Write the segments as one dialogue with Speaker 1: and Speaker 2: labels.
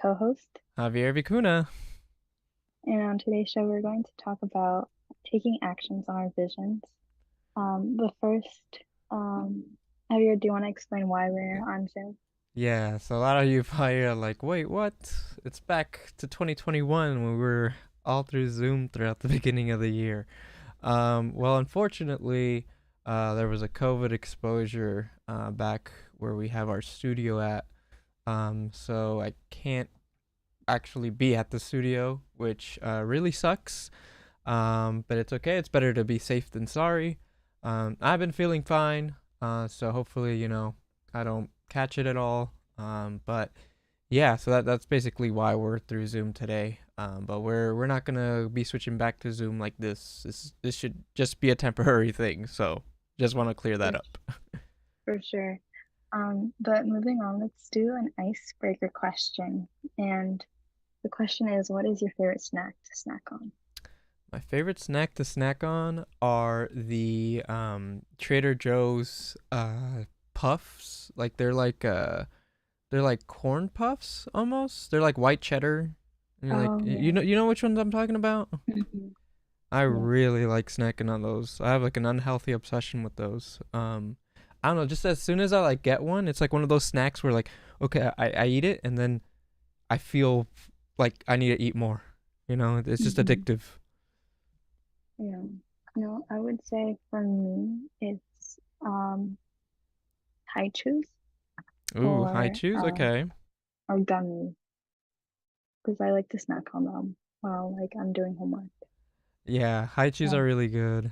Speaker 1: co-host,
Speaker 2: Javier Vicuna.
Speaker 1: and on today's show, we're going to talk about taking actions on our visions. But first, um, Javier, do you want to explain why we're on Zoom?
Speaker 2: Yeah, so a lot of you probably are like, wait, what? It's back to 2021 when we were all through Zoom throughout the beginning of the year. Well, unfortunately, there was a COVID exposure back where we have our studio at. So I can't actually be at the studio, which really sucks. But it's okay. It's better to be safe than sorry. I've been feeling fine. So hopefully, I don't catch it at all. But yeah, so that's basically why we're through Zoom today. But we're not gonna be switching back to Zoom like this. This should just be a temporary thing. So just want to clear
Speaker 1: For,
Speaker 2: that up.
Speaker 1: for sure. But moving on, let's do an icebreaker question. And the question is, what is your favorite snack to snack on?
Speaker 2: My favorite snack to snack on are the Trader Joe's puffs. Like they're like corn puffs almost. They're like white cheddar. And you're like
Speaker 1: Oh,
Speaker 2: you know which ones I'm talking about?
Speaker 1: yeah. Hmm.
Speaker 2: I
Speaker 1: Yeah.
Speaker 2: really like snacking on those. I have like an unhealthy obsession with those. I don't know, just as soon as I like get one, it's like one of those snacks where like, okay, I eat it and then I feel like I need to eat more. It's just
Speaker 1: Hmm.
Speaker 2: addictive.
Speaker 1: Yeah. No, I would say for me, it's high chews
Speaker 2: Ooh, high
Speaker 1: or
Speaker 2: chews, okay.
Speaker 1: gummies because I like to snack on them while like I'm doing homework.
Speaker 2: Yeah, high chews
Speaker 1: Yeah.
Speaker 2: are really good.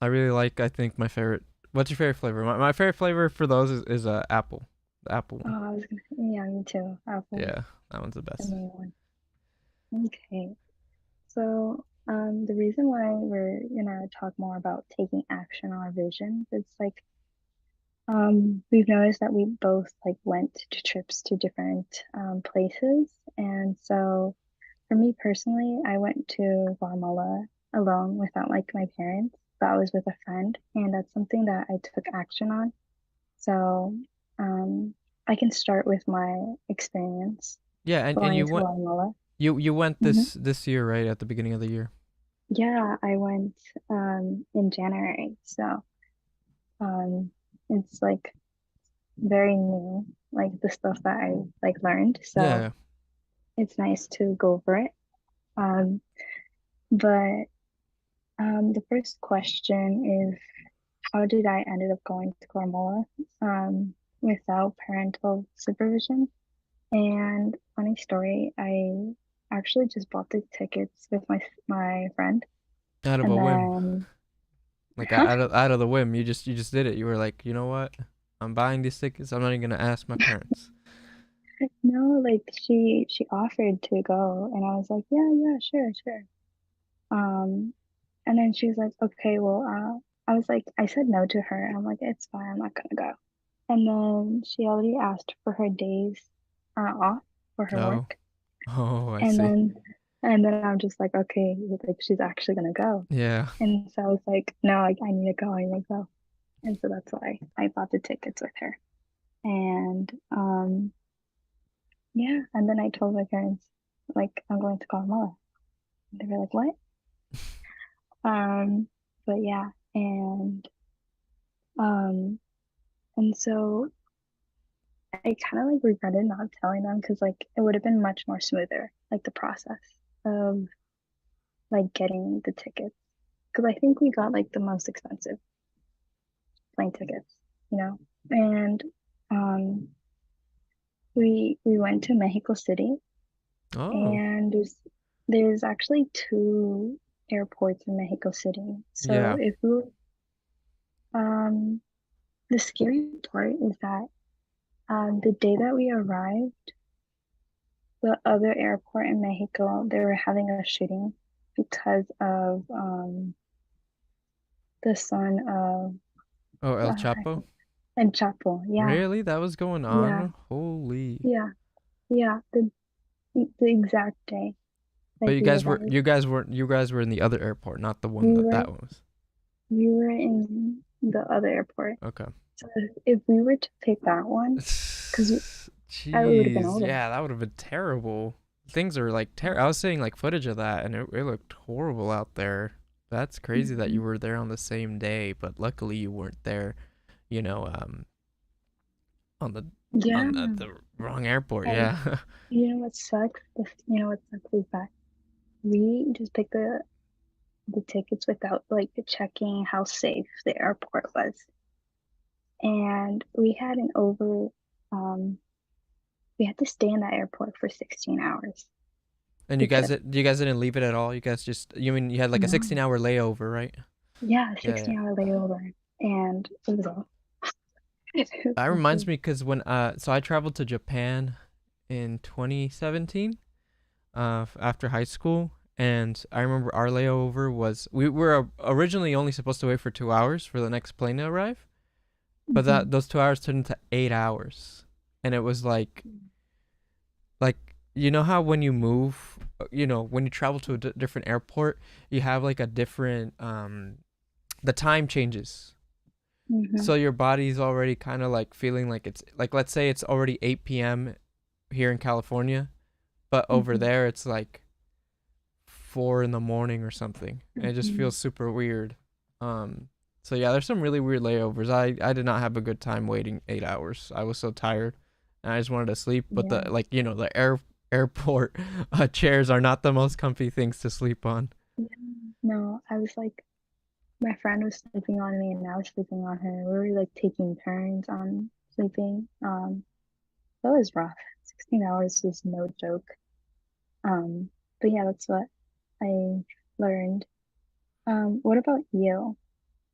Speaker 2: I really like. I think my favorite. What's your favorite flavor? My favorite flavor for those is apple. The apple
Speaker 1: Oh,
Speaker 2: one.
Speaker 1: I was gonna, yeah, me too. Apple,
Speaker 2: Yeah, that one's the
Speaker 1: the
Speaker 2: best.
Speaker 1: main one. Okay. So, the reason why we're gonna talk more about taking action on our visions, it's like, we've noticed that we both like went to trips to different places, and so for me personally, I went to Guatemala alone without like my parents, but I was with a friend, and that's something that I took action on. So, um, I can start with my experience
Speaker 2: Yeah, and
Speaker 1: going
Speaker 2: you
Speaker 1: to
Speaker 2: went
Speaker 1: Guatemala.
Speaker 2: you went
Speaker 1: Hmm.
Speaker 2: this year, right, at the beginning of the year.
Speaker 1: Yeah, I went in January, so um, it's like very new, like the stuff that I like learned. So
Speaker 2: Yeah.
Speaker 1: it's nice to go over it. Um, but the first question is, how did I ended up going to Guatemala without parental supervision? And funny story, I actually just bought the tickets with my friend,
Speaker 2: Out of
Speaker 1: and
Speaker 2: a whim,
Speaker 1: then
Speaker 2: like out of the whim, you just did it. You were like, you know what? I'm buying these tickets. I'm not even gonna ask my parents.
Speaker 1: no, like she offered to go, and I was like, yeah, yeah, sure, sure. Um, and then she was like, okay, well, I was like, I said no to her. I'm like, it's fine, I'm not gonna go. And then she already asked for her days off for her
Speaker 2: Oh,
Speaker 1: work.
Speaker 2: oh, I
Speaker 1: And
Speaker 2: see.
Speaker 1: then and then I'm just like, okay, like she's actually gonna go.
Speaker 2: Yeah.
Speaker 1: And so I was like, no, like I need to go, I need to go. And so that's why I bought the tickets with her. And yeah, and then I told my parents, like, I'm going to Guatemala. They were like, what? Um, but yeah, um and so I kind of like regretted not telling them because like it would have been much more smoother, like the process of like getting the tickets. Because I think we got like the most expensive plane tickets, you know? And um we went to Mexico City,
Speaker 2: Oh,
Speaker 1: and there's actually two airports in Mexico City. So
Speaker 2: yeah.
Speaker 1: if we the scary part is that the day that we arrived, the other airport in Mexico, they were having a shooting because of the son of
Speaker 2: Oh, El
Speaker 1: I
Speaker 2: Chapo.
Speaker 1: think and Chapo. Yeah,
Speaker 2: Really? That was going
Speaker 1: yeah,
Speaker 2: on? Holy.
Speaker 1: yeah, yeah. The exact day
Speaker 2: But
Speaker 1: that
Speaker 2: you
Speaker 1: he
Speaker 2: guys were
Speaker 1: arrived,
Speaker 2: you guys were in the other airport, not the one
Speaker 1: we
Speaker 2: that
Speaker 1: were
Speaker 2: was.
Speaker 1: we were in the other airport.
Speaker 2: Okay.
Speaker 1: So if we were to pick that one, because I would have been
Speaker 2: Jeez,
Speaker 1: older.
Speaker 2: yeah, that would have been terrible. Things are like I was seeing like footage of that, and it looked horrible out there. That's crazy that you
Speaker 1: Mhm.
Speaker 2: were there on the same day, but luckily you weren't there. You know, on the
Speaker 1: Yeah,
Speaker 2: the wrong airport.
Speaker 1: and
Speaker 2: Yeah.
Speaker 1: you know what sucks? You know what sucks is that we just picked the tickets without like checking how safe the airport was, and um we had to stay in that airport for 16 hours
Speaker 2: And
Speaker 1: because
Speaker 2: you guys didn't leave it at all. You guys just you mean you had like a
Speaker 1: no,
Speaker 2: 16-hour layover, right?
Speaker 1: yeah,
Speaker 2: Yeah, yeah.
Speaker 1: 16-hour layover, and it was all it was
Speaker 2: That reminds
Speaker 1: awful.
Speaker 2: me because when so I traveled to Japan in 2017 after high school, and I remember our layover was we were originally only supposed to wait for 2 hours for the next plane to arrive, but
Speaker 1: Mhm.
Speaker 2: that those 2 hours turned into 8 hours, and it was like you know how when you move, when you travel to a different airport, you have like a different the time changes.
Speaker 1: Mhm.
Speaker 2: So your body's already kind of like feeling like it's like let's say it's already 8 p.m. here in California, but over
Speaker 1: Mhm.
Speaker 2: there it's like 4 in the morning or something. And it just
Speaker 1: Mhm.
Speaker 2: feels super weird. Um, so yeah, there's some really weird layovers. I did not have a good time waiting 8 hours. I was so tired, and I just wanted to sleep. But the
Speaker 1: Yeah.
Speaker 2: like the airport chairs are not the most comfy things to sleep on.
Speaker 1: Yeah. No, I was like, my friend was sleeping on me and I was sleeping on her. We were like taking turns on sleeping. That was rough. 16 hours is no joke. Um, but yeah, that's what I learned. What about you?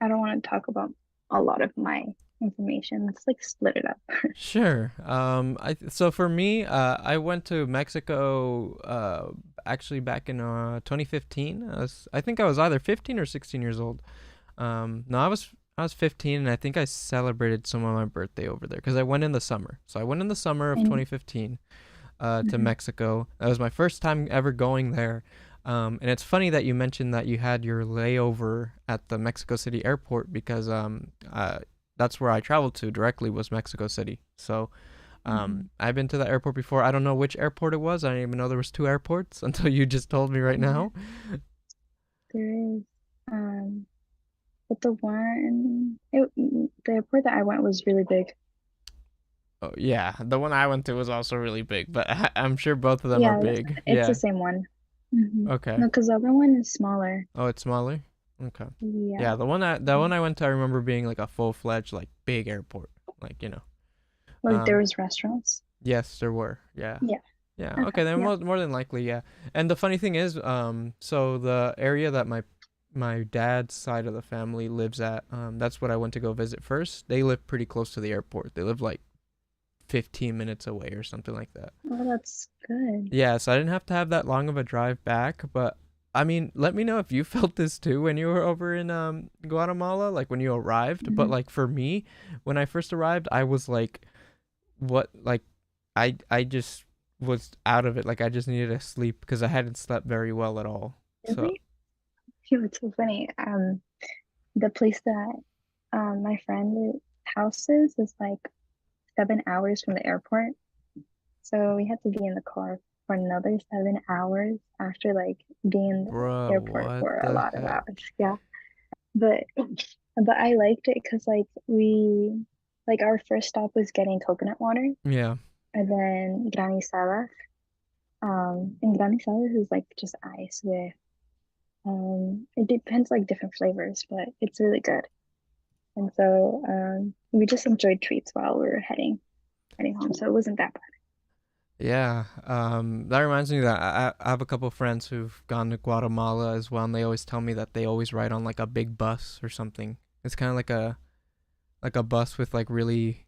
Speaker 1: I don't want to talk about a lot of my information. Let's like split it up.
Speaker 2: Sure. So for me, I went to Mexico actually back in 2015. I think I was either 15 or 16 years old. No, I was 15, and I think I celebrated some of my birthday over there because I went in the summer. So I went in the summer of
Speaker 1: And
Speaker 2: 2015 to
Speaker 1: mhm,
Speaker 2: Mexico. That was my first time ever going there. And it's funny that you mentioned that you had your layover at the Mexico City airport because that's where I traveled to directly was Mexico City. So
Speaker 1: mhm,
Speaker 2: I've been to the airport before. I don't know which airport it was. I didn't even know there was two airports until you just told me right
Speaker 1: yeah,
Speaker 2: now.
Speaker 1: there is. Um, but the airport that I went was really big.
Speaker 2: Oh yeah, the one I went to was also really big, but I'm sure both of them are
Speaker 1: Yeah,
Speaker 2: big.
Speaker 1: it's the
Speaker 2: Yeah.
Speaker 1: same one. No,
Speaker 2: Okay.
Speaker 1: because the other one is smaller.
Speaker 2: Oh, it's smaller. Okay.
Speaker 1: Yeah.
Speaker 2: Yeah, the one I went to, I remember being like a full fledged like big airport. Like
Speaker 1: Like there
Speaker 2: um,
Speaker 1: was restaurants.
Speaker 2: yes, there were. Yeah.
Speaker 1: Yeah.
Speaker 2: Yeah.
Speaker 1: Okay.
Speaker 2: Okay. Then
Speaker 1: Yeah.
Speaker 2: more than likely, yeah. And the funny thing is, so the area that my dad's side of the family lives at, that's what I went to go visit first. They live pretty close to the airport. They live like 15 minutes away or something like that.
Speaker 1: Oh, that's good.
Speaker 2: Yeah, so I didn't have to have that long of a drive back, but I mean, let me know if you felt this too when you were over in Guatemala, like when you arrived. But
Speaker 1: Hmm.
Speaker 2: like for me, when I first arrived, I was like, what? Like, I just was out of it. Like I just needed to sleep because I hadn't slept very well at all. So
Speaker 1: Really? Phew, it's so funny. The place that my friend's house is like 7 hours from the airport. So we had to be in the car for another 7 hours after like being in the
Speaker 2: bruh,
Speaker 1: airport
Speaker 2: what
Speaker 1: for a
Speaker 2: the
Speaker 1: lot of
Speaker 2: heck?
Speaker 1: hours. Yeah. But I liked it because like our first stop was getting coconut water
Speaker 2: Yeah,
Speaker 1: and then granizadas. And granizadas is like just ice with it depends like different flavors, but it's really good. And so we just enjoyed treats while we were heading home. So it wasn't that bad.
Speaker 2: yeah. That reminds me that I have a couple friends who've gone to Guatemala as well, and they always tell me that they always ride on like a big bus or something. It's kind of like a bus with like really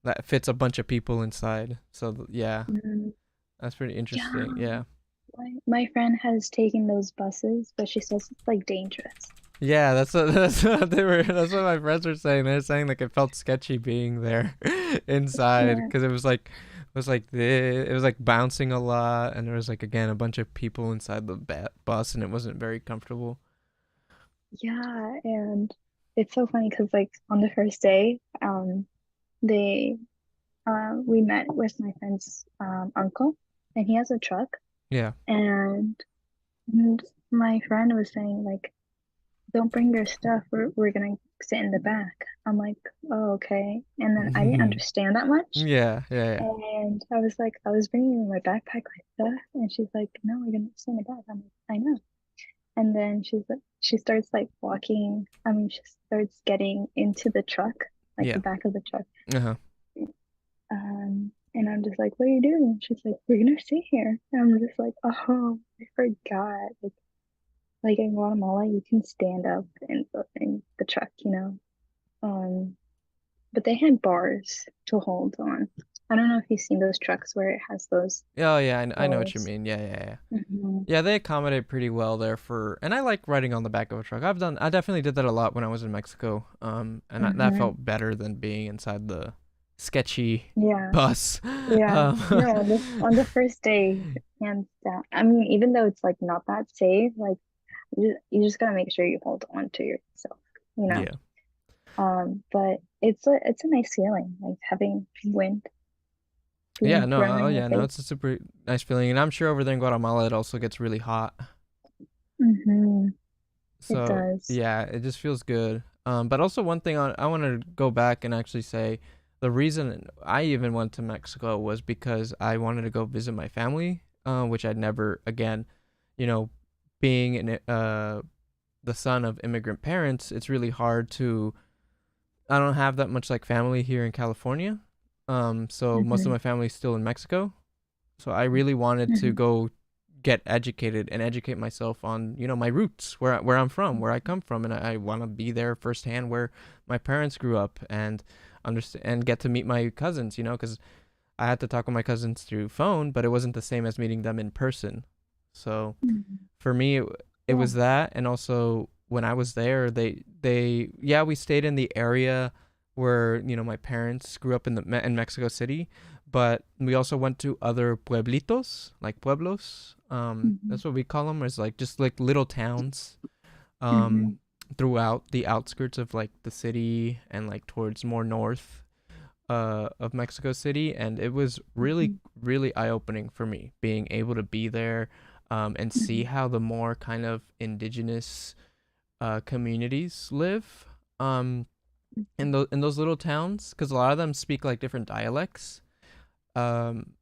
Speaker 2: that fits a bunch of people inside. So yeah,
Speaker 1: Mm,
Speaker 2: that's pretty
Speaker 1: yeah.
Speaker 2: interesting. Yeah.
Speaker 1: My friend has taken those buses, but she says it's like dangerous.
Speaker 2: Yeah, that's what that's what they were. That's what my friends were saying. They're saying like it felt sketchy being there inside
Speaker 1: Yeah.
Speaker 2: because it was like bouncing a lot, and there was like again a bunch of people inside the bus, and it wasn't very comfortable.
Speaker 1: Yeah, and it's so funny because like on the first day, they we met with my friend's uncle, and he has a truck,
Speaker 2: Yeah.
Speaker 1: and, and my friend was saying like, "Don't bring your stuff. We're gonna sit in the back." I'm like, "Oh, okay." And then I didn't understand that much,
Speaker 2: Yeah, yeah, yeah.
Speaker 1: and I was like, I was bringing my backpack like that, and she's like, "No, we're gonna sit in the back." I'm like, "I know." And then she starts like walking. I mean, she starts getting into the truck, like the
Speaker 2: Yeah.
Speaker 1: back of the truck.
Speaker 2: Uh-huh.
Speaker 1: And I'm just like, "What are you doing?" She's like, "We're gonna sit here." And I'm just like, "Oh, I forgot." Like in Guatemala, you can stand up in the truck, you know. But they had bars to hold on. I don't know if you've seen those trucks where it has those
Speaker 2: Oh yeah, I know what you
Speaker 1: bars.
Speaker 2: mean. Yeah, yeah, yeah.
Speaker 1: Hmm.
Speaker 2: Yeah, they accommodate pretty well there for, and I like riding on the back of a truck. I definitely did that a lot when I was in Mexico. And that
Speaker 1: Hmm.
Speaker 2: felt better than being inside the sketchy
Speaker 1: Yeah.
Speaker 2: bus.
Speaker 1: Yeah.
Speaker 2: Um,
Speaker 1: No, on the first day, hands down. I mean, even though it's like not that safe, like you just gotta make sure you hold on to yourself, you know.
Speaker 2: yeah.
Speaker 1: But it's a nice feeling, like having wind
Speaker 2: Yeah,
Speaker 1: being
Speaker 2: no,
Speaker 1: thrown
Speaker 2: oh
Speaker 1: in your
Speaker 2: yeah, no,
Speaker 1: face.
Speaker 2: it's a super nice feeling, and I'm sure over there in Guatemala it also gets really hot.
Speaker 1: Hmm. It
Speaker 2: So
Speaker 1: does.
Speaker 2: yeah, it just feels good. But also one thing I want to go back and actually say, the reason I even went to Mexico was because I wanted to go visit my family, which I'd never again, you know, being the son of immigrant parents, it's really hard to. I don't have that much like family here in California, so most of
Speaker 1: Hmm.
Speaker 2: my family's still in Mexico. So I really wanted to
Speaker 1: Hmm.
Speaker 2: go get educated and educate myself on my roots, where I'm from, where I come from, and I want to be there firsthand where my parents grew up and understand and get to meet my cousins, because I had to talk with my cousins through phone, but it wasn't the same as meeting them in person. So
Speaker 1: Hmm.
Speaker 2: for me, it
Speaker 1: Yeah.
Speaker 2: was that, and also when I was there, they yeah, we stayed in the area where my parents grew up in Mexico City, but we also went to other pueblitos, like pueblos.
Speaker 1: Hmm.
Speaker 2: That's what we call them. Is like just like little towns um
Speaker 1: Hmm.
Speaker 2: throughout the outskirts of like the city and like towards more north of Mexico City, and it was really
Speaker 1: Hmm.
Speaker 2: really eye opening for me being able to be there, and see
Speaker 1: Hmm.
Speaker 2: how the more kind of indigenous communities live in those little towns, because a lot of them speak like different dialects. Um,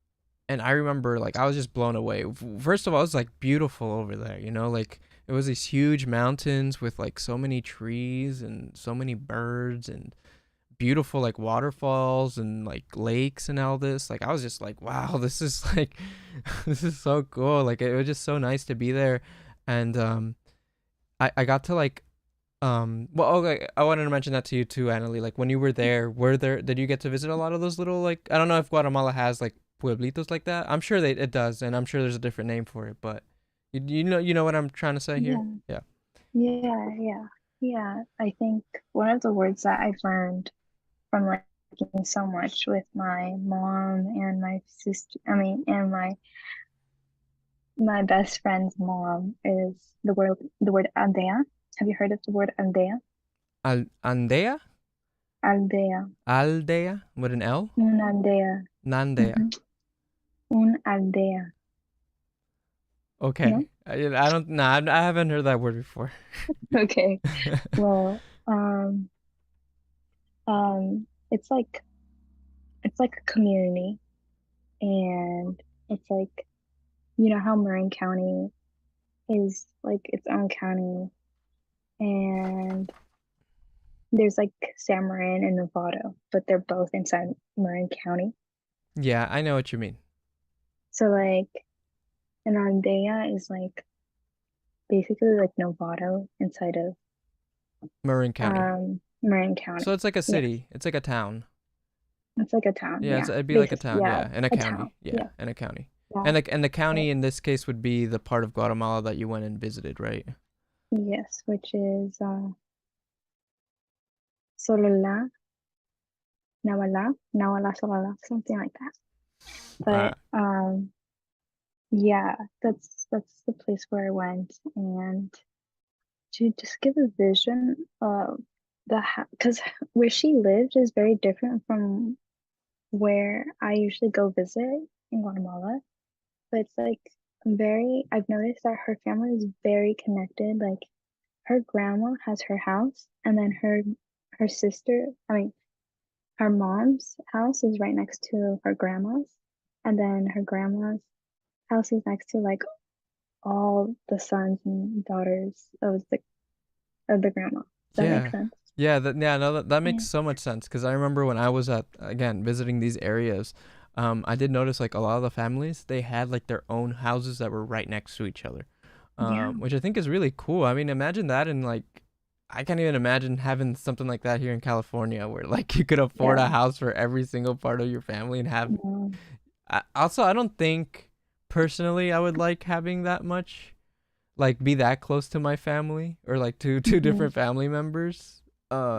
Speaker 2: and I remember like I was just blown away. First of all, it was like beautiful over there, like it was these huge mountains with like so many trees and so many birds and beautiful like waterfalls and like lakes and all this. Like I was just like, wow, this is like this is so cool. Like it was just so nice to be there. And I got to like well, okay, I wanted to mention that to you too, Annalie. Like when you were there did you get to visit a lot of those little, like, I don't know if Guatemala has like pueblitos like that. I'm sure it does, and I'm sure there's a different name for it, but you know what I'm trying to say here?
Speaker 1: Yeah.
Speaker 2: Yeah.
Speaker 1: Yeah. Yeah. Yeah. I think one of the words that I've learned from like working so much with my mom and my sister, I mean, and my best friend's mom is the word aldea. Have you heard of the word aldea?
Speaker 2: Andea?
Speaker 1: Aldea.
Speaker 2: Aldea with an L?
Speaker 1: Una aldea.
Speaker 2: Nandea.
Speaker 1: Hmm. Un aldea.
Speaker 2: Okay.
Speaker 1: No?
Speaker 2: I don't, nah, I haven't heard that word before.
Speaker 1: Okay. Well, it's like a community, and it's like, you know how Marin County is like its own county, and there's like San Marin and Novato, but they're both inside Marin County.
Speaker 2: Yeah, I know what you mean.
Speaker 1: So like an aldea is like basically like Novato inside of
Speaker 2: Marin County.
Speaker 1: Marin
Speaker 2: So
Speaker 1: County.
Speaker 2: it's like a
Speaker 1: Yes,
Speaker 2: city. It's like a town.
Speaker 1: it's like a town.
Speaker 2: Yeah,
Speaker 1: Yeah,
Speaker 2: it'd be like a
Speaker 1: basically,
Speaker 2: town.
Speaker 1: yeah,
Speaker 2: Yeah, and a
Speaker 1: a town.
Speaker 2: county. Yeah,
Speaker 1: Yeah,
Speaker 2: and a county.
Speaker 1: yeah.
Speaker 2: And the
Speaker 1: Right.
Speaker 2: county in this case would be the part of Guatemala that you went and visited, right?
Speaker 1: Yes, which is Sololá, Nawala, Sololá, something like that.
Speaker 2: Uh,
Speaker 1: But yeah, that's the place where I went, and to just give a vision of because where she lived is very different from where I usually go visit in Guatemala. But it's like I've noticed that her family is very connected. Like her grandma has her house, and then her sister, I mean, her mom's house is right next to her grandma's, and then her grandma's house is next to like all the sons and daughters of the grandma. Does that make
Speaker 2: Yeah.
Speaker 1: sense?
Speaker 2: Yeah, yeah, no, that makes
Speaker 1: Yeah.
Speaker 2: so much sense because I remember when I was at again visiting these areas, I did notice like a lot of the families they had like their own houses that were right next to each other,
Speaker 1: Yeah.
Speaker 2: which I think is really cool. I mean, imagine that in like I can't even imagine having something like that here in California where like you could afford a
Speaker 1: Yeah.
Speaker 2: house for every single part of your family and have.
Speaker 1: No.
Speaker 2: Also, I don't think personally I would like having that much like be that close to my family or like two
Speaker 1: Hmm.
Speaker 2: different family members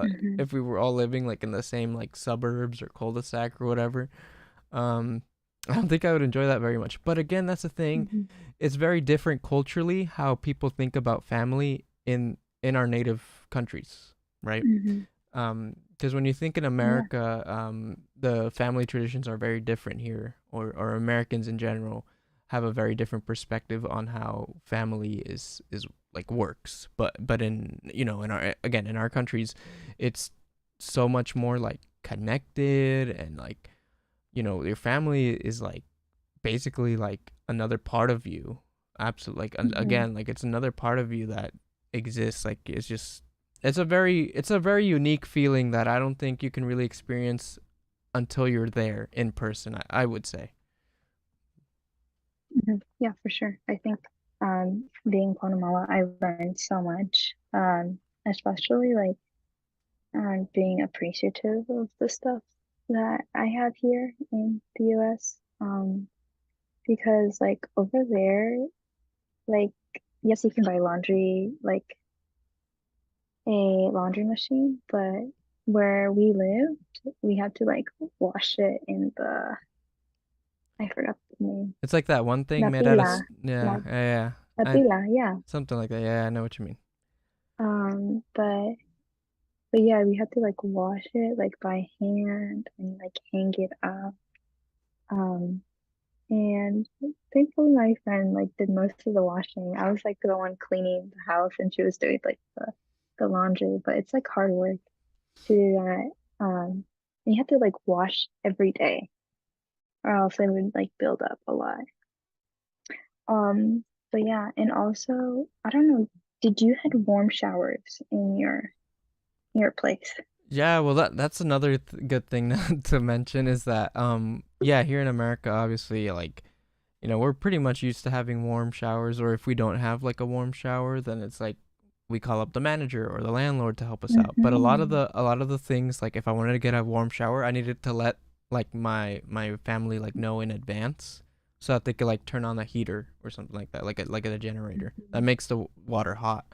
Speaker 1: Hmm.
Speaker 2: if we were all living like in the same like suburbs or cul-de-sac or whatever. um I don't think I would enjoy that very much, but again, that's the thing,
Speaker 1: Hmm.
Speaker 2: it's very different culturally how people think about family in our native countries, right?
Speaker 1: Hmm.
Speaker 2: Because when you think in
Speaker 1: Yeah.
Speaker 2: America, the family traditions are very different here, or Americans in general have a very different perspective on how family is like works. But in in our again in our countries, it's so much more like connected and like your family is like basically like another part of you. Absolutely, like
Speaker 1: Hmm.
Speaker 2: again, like it's another part of you that exists. Like it's a very unique feeling that I don't think you can really experience until you're there in person. I would say.
Speaker 1: Hmm. Yeah, for sure. I think being in Guatemala, I learned so much. Especially like being appreciative of the stuff that I have here in the US. Because like over there, like yes, you can buy laundry, like a laundry machine, but where we lived, we had to like wash it in the I forgot the name.
Speaker 2: It's like that one thing
Speaker 1: La
Speaker 2: made out of
Speaker 1: pila. La,
Speaker 2: yeah, yeah, yeah.
Speaker 1: la
Speaker 2: I
Speaker 1: pila, yeah.
Speaker 2: something like that. Yeah, I know what you mean.
Speaker 1: But yeah, we had to like wash it like by hand and like hang it up. Um, and thankfully my friend like did most of the washing. I was like the one cleaning the house and she was doing like the laundry, but it's like hard work to do that. And you have to like wash every day or else it would like build up a lot. Um, but yeah, and also I don't know, did you had warm showers in your place?
Speaker 2: Yeah, well that's another good thing to mention is that yeah, here in America obviously like we're pretty much used to having warm showers, or if we don't have like a warm shower, then it's like we call up the manager or the landlord to help us out. But a lot of
Speaker 1: Mm-hmm.
Speaker 2: the things, like if I wanted to get a warm shower, I needed to let like my family like know in advance so that they could like turn on the heater or something like that, like a generator that makes the water hot.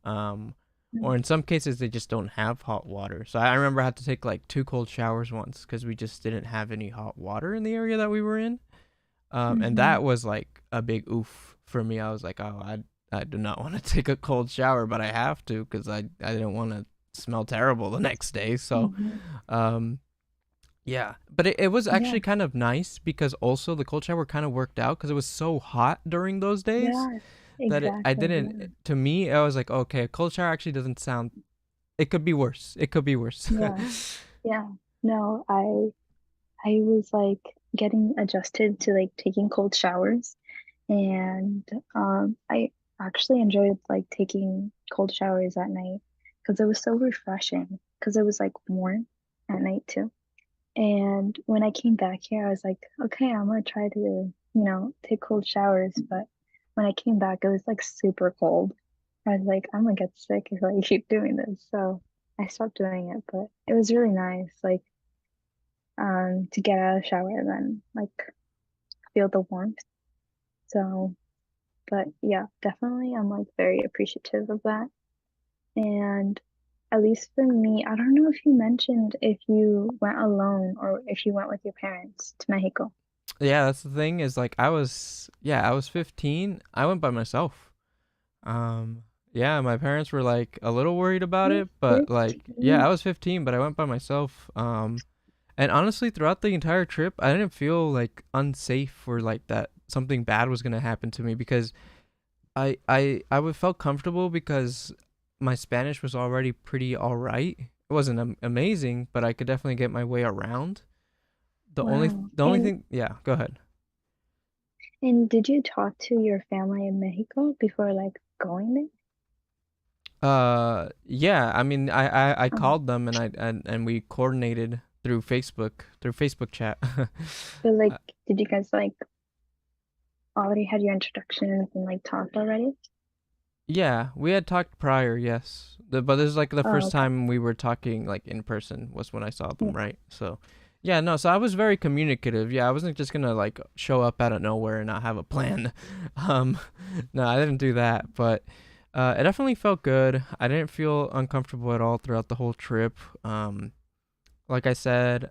Speaker 2: Um or in some cases they just don't have hot water. So I remember I had to take like two cold showers once because we just didn't have any hot water in the area that we were in. And
Speaker 1: Mm-hmm.
Speaker 2: that was like a big oof for me. I was like, oh, I do not want to take a cold shower, but I have to because I didn't want to smell terrible the next day. So,
Speaker 1: Mm-hmm.
Speaker 2: um, yeah, but it was
Speaker 1: Yeah.
Speaker 2: actually kind of nice because also the cold shower kind of worked out because it was so hot during those days
Speaker 1: Yes,
Speaker 2: that I
Speaker 1: exactly.
Speaker 2: didn't.
Speaker 1: Yeah.
Speaker 2: To me, I was like, okay, a cold shower actually doesn't sound. It could be worse. It could be worse.
Speaker 1: Yeah. Yeah. No, I was like getting adjusted to like taking cold showers and I actually enjoyed like taking cold showers at night because it was so refreshing because it was like warm at night too. And when I came back here, I was like, okay, I'm gonna try to, take cold showers. But when I came back, it was like super cold. I was like, I'm gonna get sick if I keep doing this. So I stopped doing it, but it was really nice, like, to get out of the shower and then like feel the warmth. So, but yeah, definitely I'm like very appreciative of that. And at least for me, I don't know if you mentioned if you went alone or if you went with your parents to Mexico.
Speaker 2: Yeah, that's the thing is like I was 15. I went by myself. Yeah, my parents were like a little worried about
Speaker 1: You're
Speaker 2: it, but like, yeah, I
Speaker 1: 15.
Speaker 2: was 15, but I went by myself. And honestly, throughout the entire trip, I didn't feel like unsafe or like that something bad was gonna happen to me because I would felt comfortable because my Spanish was already pretty alright. It wasn't amazing, but I could definitely get my way around.
Speaker 1: Wow.
Speaker 2: The only thing, yeah, go ahead.
Speaker 1: And did you talk to your family in Mexico before like going there?
Speaker 2: Yeah, I mean, I
Speaker 1: Oh,
Speaker 2: called them and we coordinated through Facebook chat.
Speaker 1: but like,
Speaker 2: Uh,
Speaker 1: did you guys like already had your introductions and like talked already?
Speaker 2: yeah, we had talked prior, yes. But this is like the
Speaker 1: Oh,
Speaker 2: first
Speaker 1: okay.
Speaker 2: time we were talking like in person was when I saw them,
Speaker 1: Yeah.
Speaker 2: right? So, yeah, no, so I was very communicative. Yeah, I wasn't just gonna like show up out of nowhere and not have a plan. Um, no, I didn't do that, but it definitely felt good. I didn't feel uncomfortable at all throughout the whole trip. Like I said,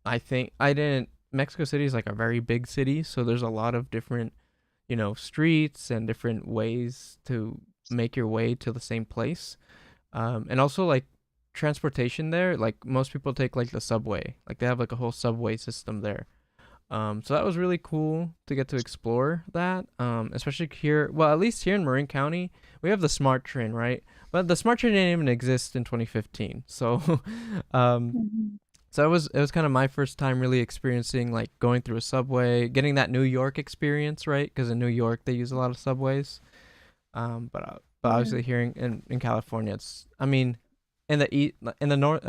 Speaker 2: I think I didn't. Mexico City is like a very big city, so there's a lot of different, streets and different ways to make your way to the same place. And also like transportation there, like most people take like the subway. Like they have like a whole subway system there. So that was really cool to get to explore that. Especially here, well, at least here in Marin County, we have the smart train, right? But the smart train didn't even exist in 2015. So, um,
Speaker 1: Hmm.
Speaker 2: it was kind of my first time really experiencing like going through a subway, getting that New York experience, right? Because in New York they use a lot of subways. But
Speaker 1: Yeah.
Speaker 2: obviously here in California, it's I mean, in the north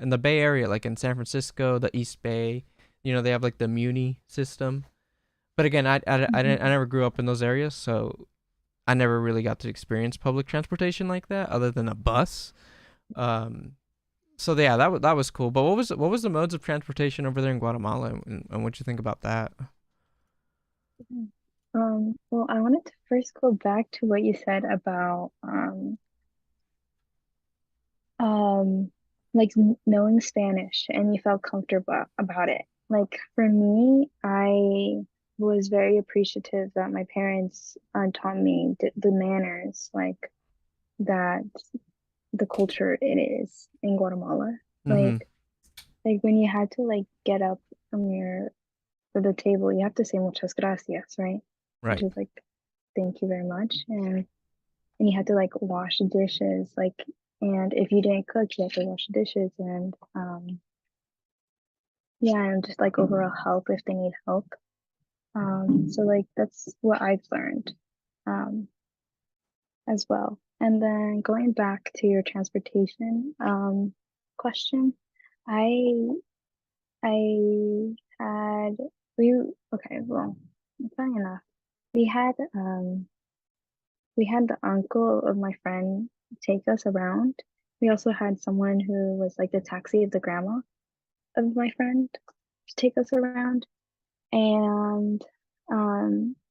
Speaker 2: in the Bay Area, like in San Francisco, the East Bay, they have like the Muni system. But again, I
Speaker 1: Hmm.
Speaker 2: never grew up in those areas, so I never really got to experience public transportation like that, other than a bus. Um, so yeah, that was cool. But what was the modes of transportation over there in Guatemala, and what you think about that?
Speaker 1: Well, I wanted to first go back to what you said about um like knowing Spanish and you felt comfortable about it. Like for me, I was very appreciative that my parents taught me the manners like that the culture it is in Guatemala.
Speaker 2: Mm-hmm.
Speaker 1: Like when you had to like get up from your for the table, you have to say muchas gracias, right? Which
Speaker 2: Right.
Speaker 1: is like thank you very much. And you had to like wash the dishes, like and if you didn't cook, you had to wash the dishes and yeah, and just like overall help if they need help. So like that's what I've learned um as well. And then going back to your transportation question, I I had we okay, well, funny enough, we had we had the uncle of my friend take us around. We also had someone who was like the taxi of the grandma of my friend to take us around. And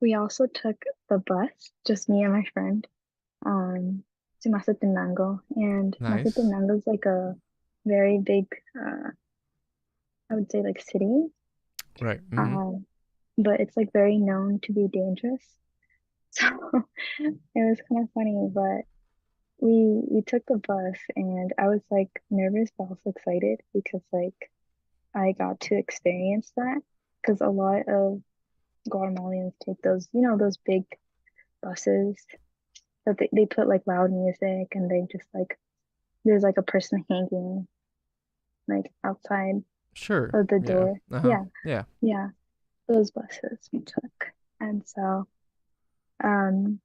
Speaker 1: we also took the bus, just me and my friend, um, to Mazatenango. And
Speaker 2: Nice.
Speaker 1: Mazatenango is like a very big, uh, I would say like city,
Speaker 2: Right. Mm-hmm.
Speaker 1: um, but it's like very known to be dangerous. So it was kind of funny, but we took the bus and I was like nervous but also excited because like I got to experience that because a lot of Guatemalans take those, those big buses that they put like loud music and they just like there's like a person hanging like outside
Speaker 2: Sure.
Speaker 1: of the
Speaker 2: Yeah.
Speaker 1: door.
Speaker 2: Uh-huh.
Speaker 1: Yeah,
Speaker 2: Yeah.
Speaker 1: yeah, those buses we took. And so um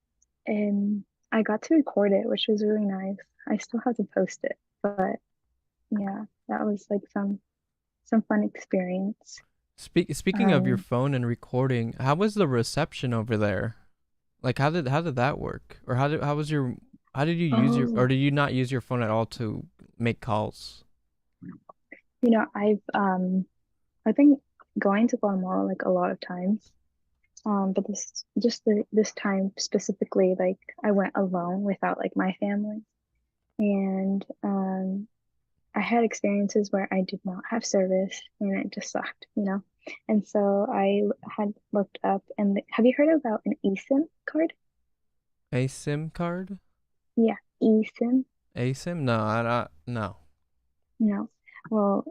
Speaker 1: and I got to record it, which was really nice. I still have to post it, but yeah, that was like some fun experience.
Speaker 2: Speaking of your
Speaker 1: Um,
Speaker 2: phone and recording, how was the reception over there? Like how did that work? Or how was your how did you use your or
Speaker 1: oh,
Speaker 2: did you not use your phone at all to make calls?
Speaker 1: I've been going to Guatemala like a lot of times. But this time specifically, like I went alone without like my family. And I had experiences where I did not have service and it just sucked. And so I had looked up and have you heard about an eSIM card?
Speaker 2: A SIM card?
Speaker 1: Yeah, eSIM.
Speaker 2: A SIM? No, I don't no.
Speaker 1: No. Well,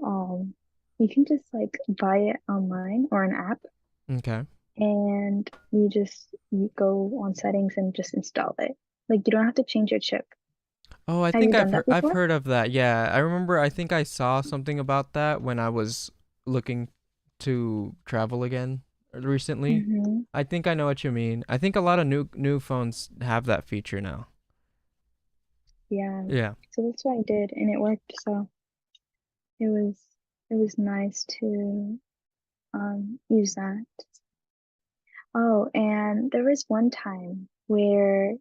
Speaker 1: you can just like buy it online or an app,
Speaker 2: Okay.
Speaker 1: and you go on settings and just install it. Like you don't have to change your chip.
Speaker 2: Oh, I
Speaker 1: Have
Speaker 2: think
Speaker 1: you done that
Speaker 2: I've
Speaker 1: before?
Speaker 2: heard of that. Yeah, I remember I think I saw something about that when I was looking to travel again recently.
Speaker 1: Mm-hmm.
Speaker 2: I think I know what you mean. I think a lot of new phones have that feature now.
Speaker 1: Yeah.
Speaker 2: Yeah.
Speaker 1: So that's what I did, and it worked. So it was it was nice to use that. Oh, and there was one time where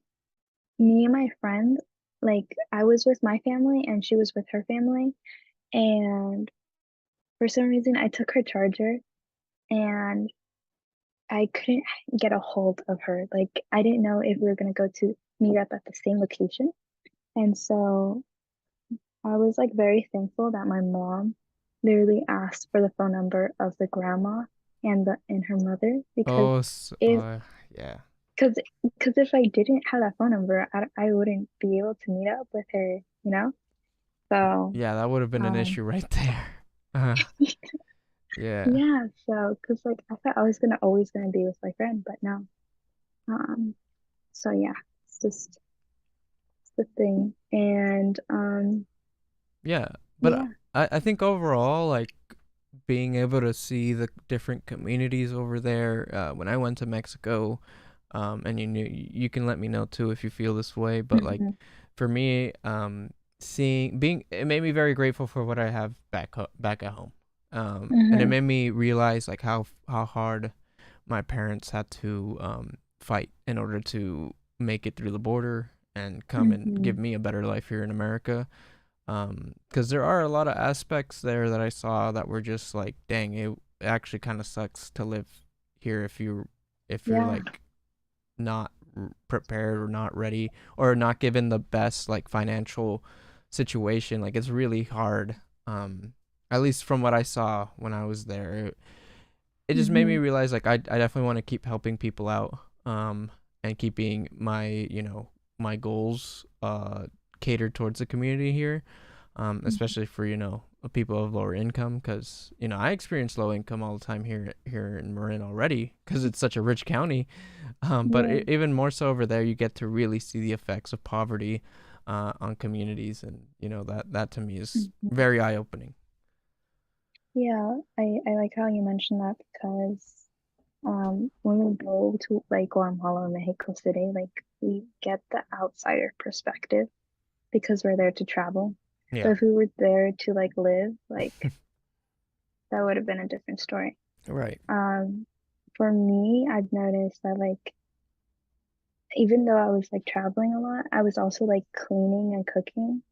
Speaker 1: me and my friend, like I was with my family and she was with her family, and for some reason I took her charger and I couldn't get a hold of her. Like I didn't know if we were gonna go to meet up at the same location. And so I was like very thankful that my mom literally asked for the phone number of the grandma and her mother because
Speaker 2: Oh,
Speaker 1: if
Speaker 2: yeah.
Speaker 1: because because if I didn't have that phone number, I wouldn't be able to meet up with her, you know? So
Speaker 2: Yeah, that would have been an
Speaker 1: um
Speaker 2: issue right there. Uh, yeah.
Speaker 1: yeah, so because like I thought I was gonna always gonna be with my friend, but no. Um so yeah, it's just it's the thing. And
Speaker 2: Yeah. But
Speaker 1: yeah.
Speaker 2: I think overall, like being able to see the different communities over there, when I went to Mexico, and you can let me know too if you feel this way, but like
Speaker 1: Hmm.
Speaker 2: for me, seeing being it made me very grateful for what I have back at home. And it
Speaker 1: Hmm.
Speaker 2: made me realize like how hard my parents had to fight in order to make it through the border and come and give
Speaker 1: Hmm.
Speaker 2: me a better life here in America. Because there are a lot of aspects there that I saw that were just like, dang, it actually kind of sucks to live here if you're
Speaker 1: Yeah.
Speaker 2: like not prepared or not ready or not given the best like financial situation. Like it's really hard. At least from what I saw when I was there, it just made me
Speaker 1: Hmm.
Speaker 2: realize like I definitely want to keep helping people out. And keeping my my goals catered towards the community here, especially for people of lower income, because I experience low income all the time here in Marin already because it's such a rich county. But
Speaker 1: Yeah.
Speaker 2: even more so over there, you get to really see the effects of poverty on communities, and that to me is
Speaker 1: Hmm.
Speaker 2: very eye opening.
Speaker 1: Yeah. I like how you mentioned that because when we go to like Guatemala, Mexico City, like we get the outsider perspective because we're there to travel. But
Speaker 2: Yeah.
Speaker 1: if we were there to like live, like that would have been a different story.
Speaker 2: Right.
Speaker 1: Um, for me, I've noticed that like even though I was like traveling a lot, I was also like cleaning and cooking,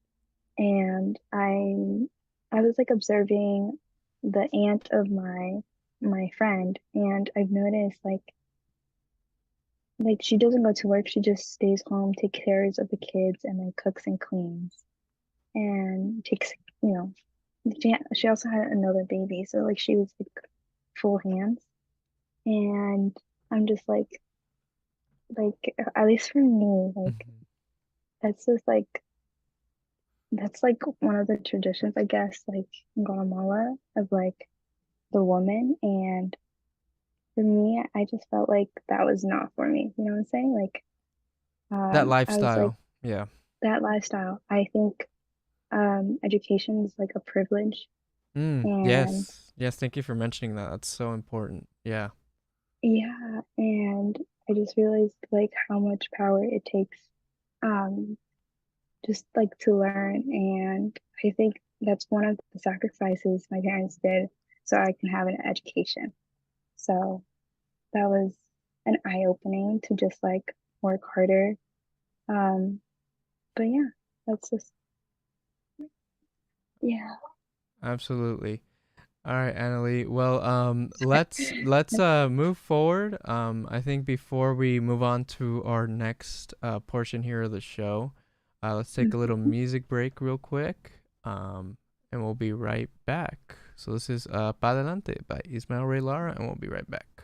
Speaker 1: and I was like observing the aunt of my friend, and I've noticed like she doesn't go to work, she just stays home, takes care of the kids, and then cooks and cleans, and takes you know she also had another baby, so like she was like full hands, and I'm just like at least for me, like
Speaker 2: Mhm.
Speaker 1: that's just that's like one of the traditions, I guess, like in Guatemala of like the woman. And for me, I just felt like that was not for me. You know what I'm saying? Like,
Speaker 2: That
Speaker 1: I was like
Speaker 2: lifestyle. Yeah.
Speaker 1: that lifestyle. I think education is like a privilege, and
Speaker 2: Yes. Yes. Thank you for mentioning that. That's so important. Yeah.
Speaker 1: yeah, and I just realized like how much power it takes, um, just like to learn. And I think that's one of the sacrifices my parents did so I can have an education. So that was an eye opening to just like work harder. Um, but yeah, that's just yeah.
Speaker 2: Absolutely. All right, Annalie. Well, let's move forward. I think before we move on to our next portion here of the show, let's take a little
Speaker 1: Mhm.
Speaker 2: music break real quick. And we'll be right back. So this is Pa Adelante by Ismael Ray Lara, and we'll be right back.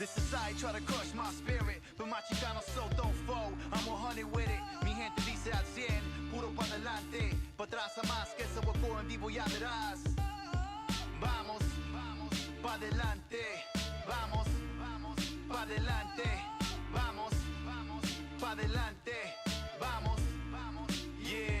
Speaker 3: This society try to crush my spirit, pero my chicano so don't fall. I'm 100 with it, mi gente dice al 100, puro pa' adelante, pa' atrás a más que ese hueco en vivo y atrás. Vamos, vamos, pa' adelante, vamos, vamos, pa' adelante, vamos, vamos, pa' adelante, vamos, vamos, yeah.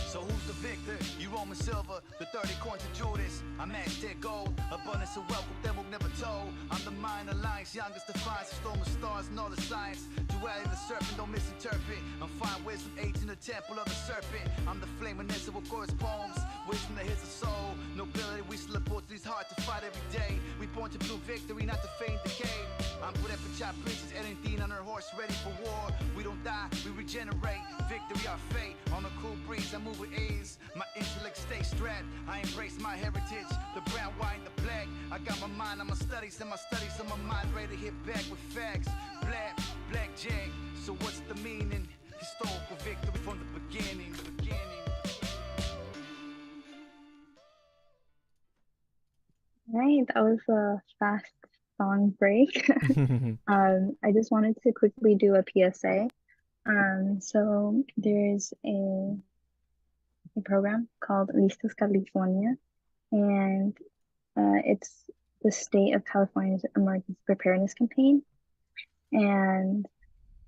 Speaker 3: So who's the victor? You Roman silver, the 30 coins of Judas. I matched their gold, abundance of wealth with them who never told. I'm the mind alliance, youngest defiance, storm of stars and all the science. Duality the serpent, don't misinterpret. I'm fine wisdom, age in the temple of the serpent. I'm the flaminess of what chorus poems, wisdom that hits the soul. Nobility, we still support these hard to fight every day. We born to prove victory, not to feign decay. I'm put up for chop princess, anything on her horse, ready for war. We don't die, we regenerate. Victory, our fate. On a cool breeze, I move with ease. My intellect stays strapped. I embrace my heritage, the brown, white, and the black. I got my mind on my studies, and my studies on my mind, ready to hit back with facts. Blackjack. So what's the meaning? Historical victory from the beginning.
Speaker 1: Right, that was a fast song break. I just wanted to quickly do a PSA. So there's a program called Listos California, and it's the state of California's emergency preparedness campaign. And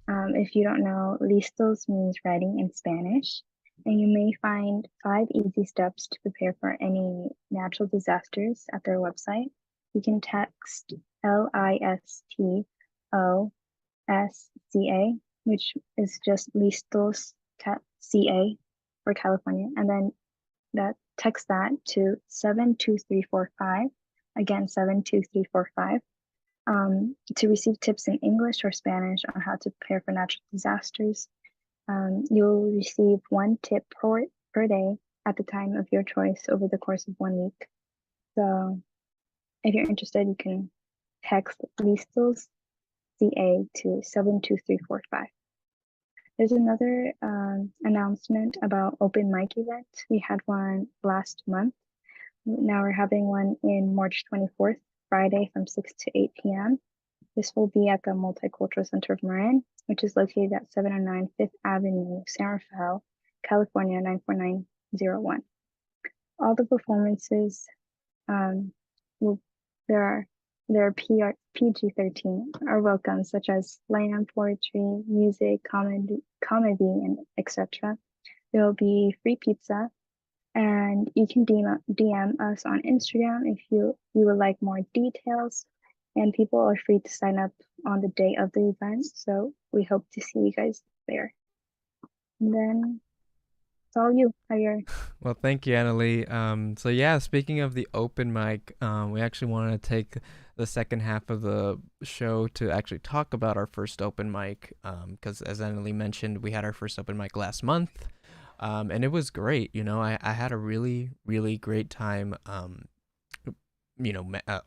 Speaker 1: if you don't know, listos means ready in Spanish. And you may find 5 easy steps to prepare for any natural disasters at their website. You can text LISTOSCA, which is just listos CA for California. And then text that to 72345. Again, 72345. To receive tips in English or Spanish on how to prepare for natural disasters. You'll receive 1 tip per day at the time of your choice over the course of 1 week. So if you're interested, you can text Listos CA to 72345. There's another announcement about open mic event. We had one last month. Now we're having one in March 24th, Friday from 6 to 8 p.m. This will be at the Multicultural Center of Marin, which is located at 709 Fifth Avenue, San Rafael, California, 94901. All the performances, there are PG-13 are welcome, such as slam, poetry, music, comedy, and etc. There will be free pizza, and you can DM us on Instagram if you would like more details. And people are free to sign up on the day of the event. So we hope to see you guys there. And then it's all you, Javier.
Speaker 2: Well, thank you, Annalie. So yeah, speaking of the open mic, we actually wanted to take the second half of the show to actually talk about our first open mic. Because as Annalie mentioned, we had our first open mic last month. And it was great. You know, I had a really, really great time.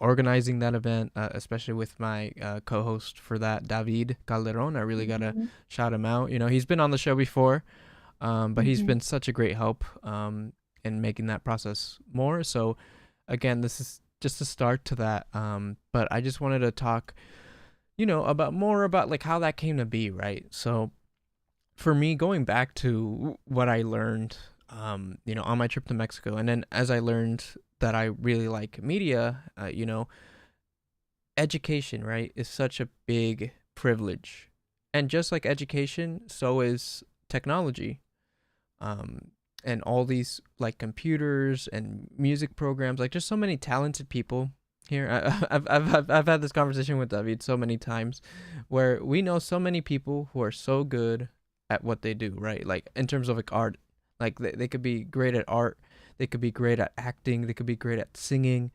Speaker 2: Organizing that event, especially with my co-host for that, David Calderon. I really gotta shout him out. You know, he's been on the show before, but he's been such a great help in making that process more. So again, this is just a start to that. But I just wanted to talk, about like how that came to be, right? So for me, going back to what I learned, on my trip to Mexico, and then as I learned that I really like media, education, right, is such a big privilege. And just like education, so is technology. And all these like computers and music programs, like just so many talented people here. I've had this conversation with David so many times where we know so many people who are so good at what they do, right? Like in terms of like art, like they could be great at art, they could be great at acting, they could be great at singing,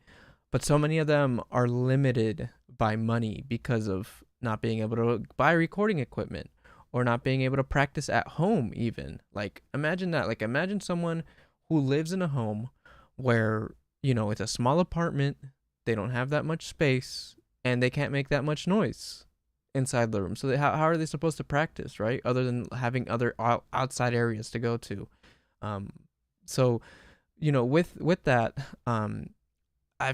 Speaker 2: but so many of them are limited by money because of not being able to buy recording equipment or not being able to practice at home even. Like imagine that. Like imagine someone who lives in a home where, it's a small apartment, they don't have that much space, and they can't make that much noise inside the room. So how are they supposed to practice, right? Other than having other outside areas to go to. So with that, I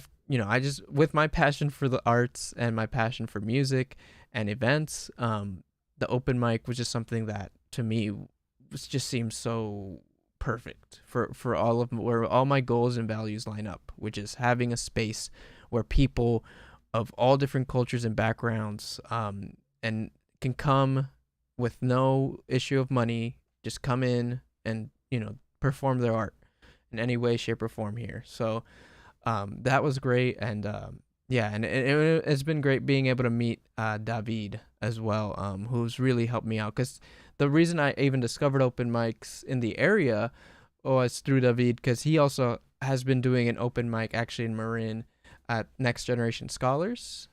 Speaker 2: just, with my passion for the arts and my passion for music and events, the open mic was just something that to me just seems so perfect for all of where all my goals and values line up, which is having a space where people of all different cultures and backgrounds, and can come with no issue of money, just come in and perform their art in any way, shape, or form here. So that was great, and yeah, and it's been great being able to meet David as well, who's really helped me out. Because the reason I even discovered open mics in the area was through David, because he also has been doing an open mic actually in Marin at Next Generation Scholars.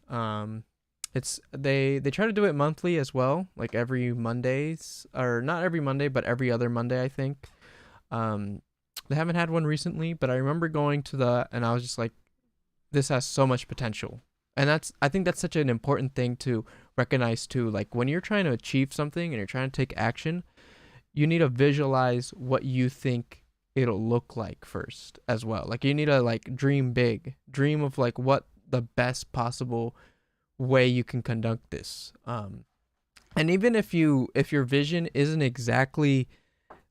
Speaker 2: It's they try to do it monthly as well, like every Mondays, or not every Monday, but every other Monday, I think. They haven't had one recently, but I remember going to and I was just like, this has so much potential. And I think that's such an important thing to recognize too. Like when you're trying to achieve something and you're trying to take action, you need to visualize what you think it'll look like first as well. Like you need to like dream big, dream of like what the best possible way you can conduct this. And even if your vision isn't exactly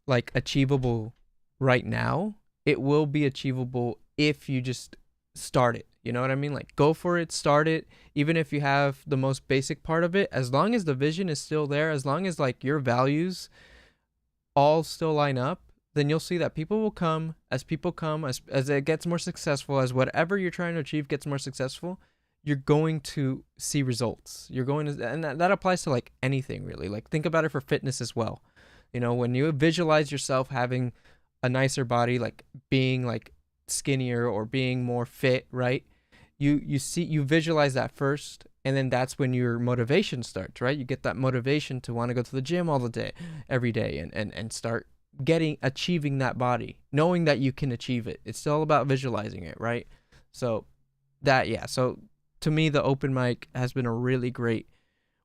Speaker 2: like achievable right now, it will be achievable if you just start it. You know what I mean? Like go for it, start it. Even if you have the most basic part of it, as long as the vision is still there, as long as like your values all still line up, then you'll see that people will come. As people come, as it gets more successful, as whatever you're trying to achieve gets more successful, you're going to see results. You're going to, and that applies to like anything really. Like think about it for fitness as well. When you visualize yourself having a nicer body, like being like skinnier or being more fit, right? You visualize that first, and then that's when your motivation starts, right? You get that motivation to want to go to the gym all the day, every day, and start achieving that body, knowing that you can achieve it. It's all about visualizing it, right? So so to me, the open mic has been a really great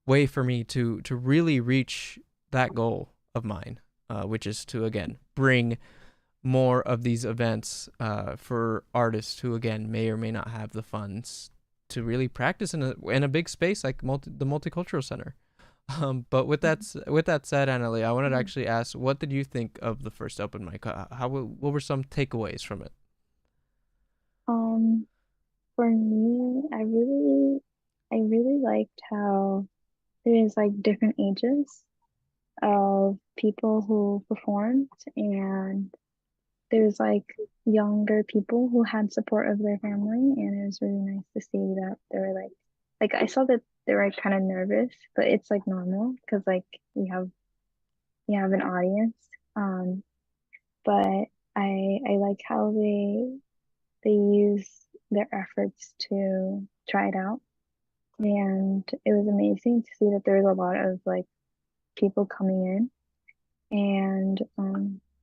Speaker 2: way for me to really reach that goal of mine, which is to again bring more of these events for artists who again may or may not have the funds to really practice in a big space like the Multicultural Center. But with that said, Annalie, I wanted to actually ask, what did you think of the first open mic? What were some takeaways from it?
Speaker 1: For me, I really liked how there's like different ages of people who performed, and there's like younger people who had support of their family, and it was really nice to see that they were like I saw that they were kind of nervous, but it's like normal because like you have an audience. But I like how they use their efforts to try it out, and it was amazing to see that there was a lot of like people coming in, and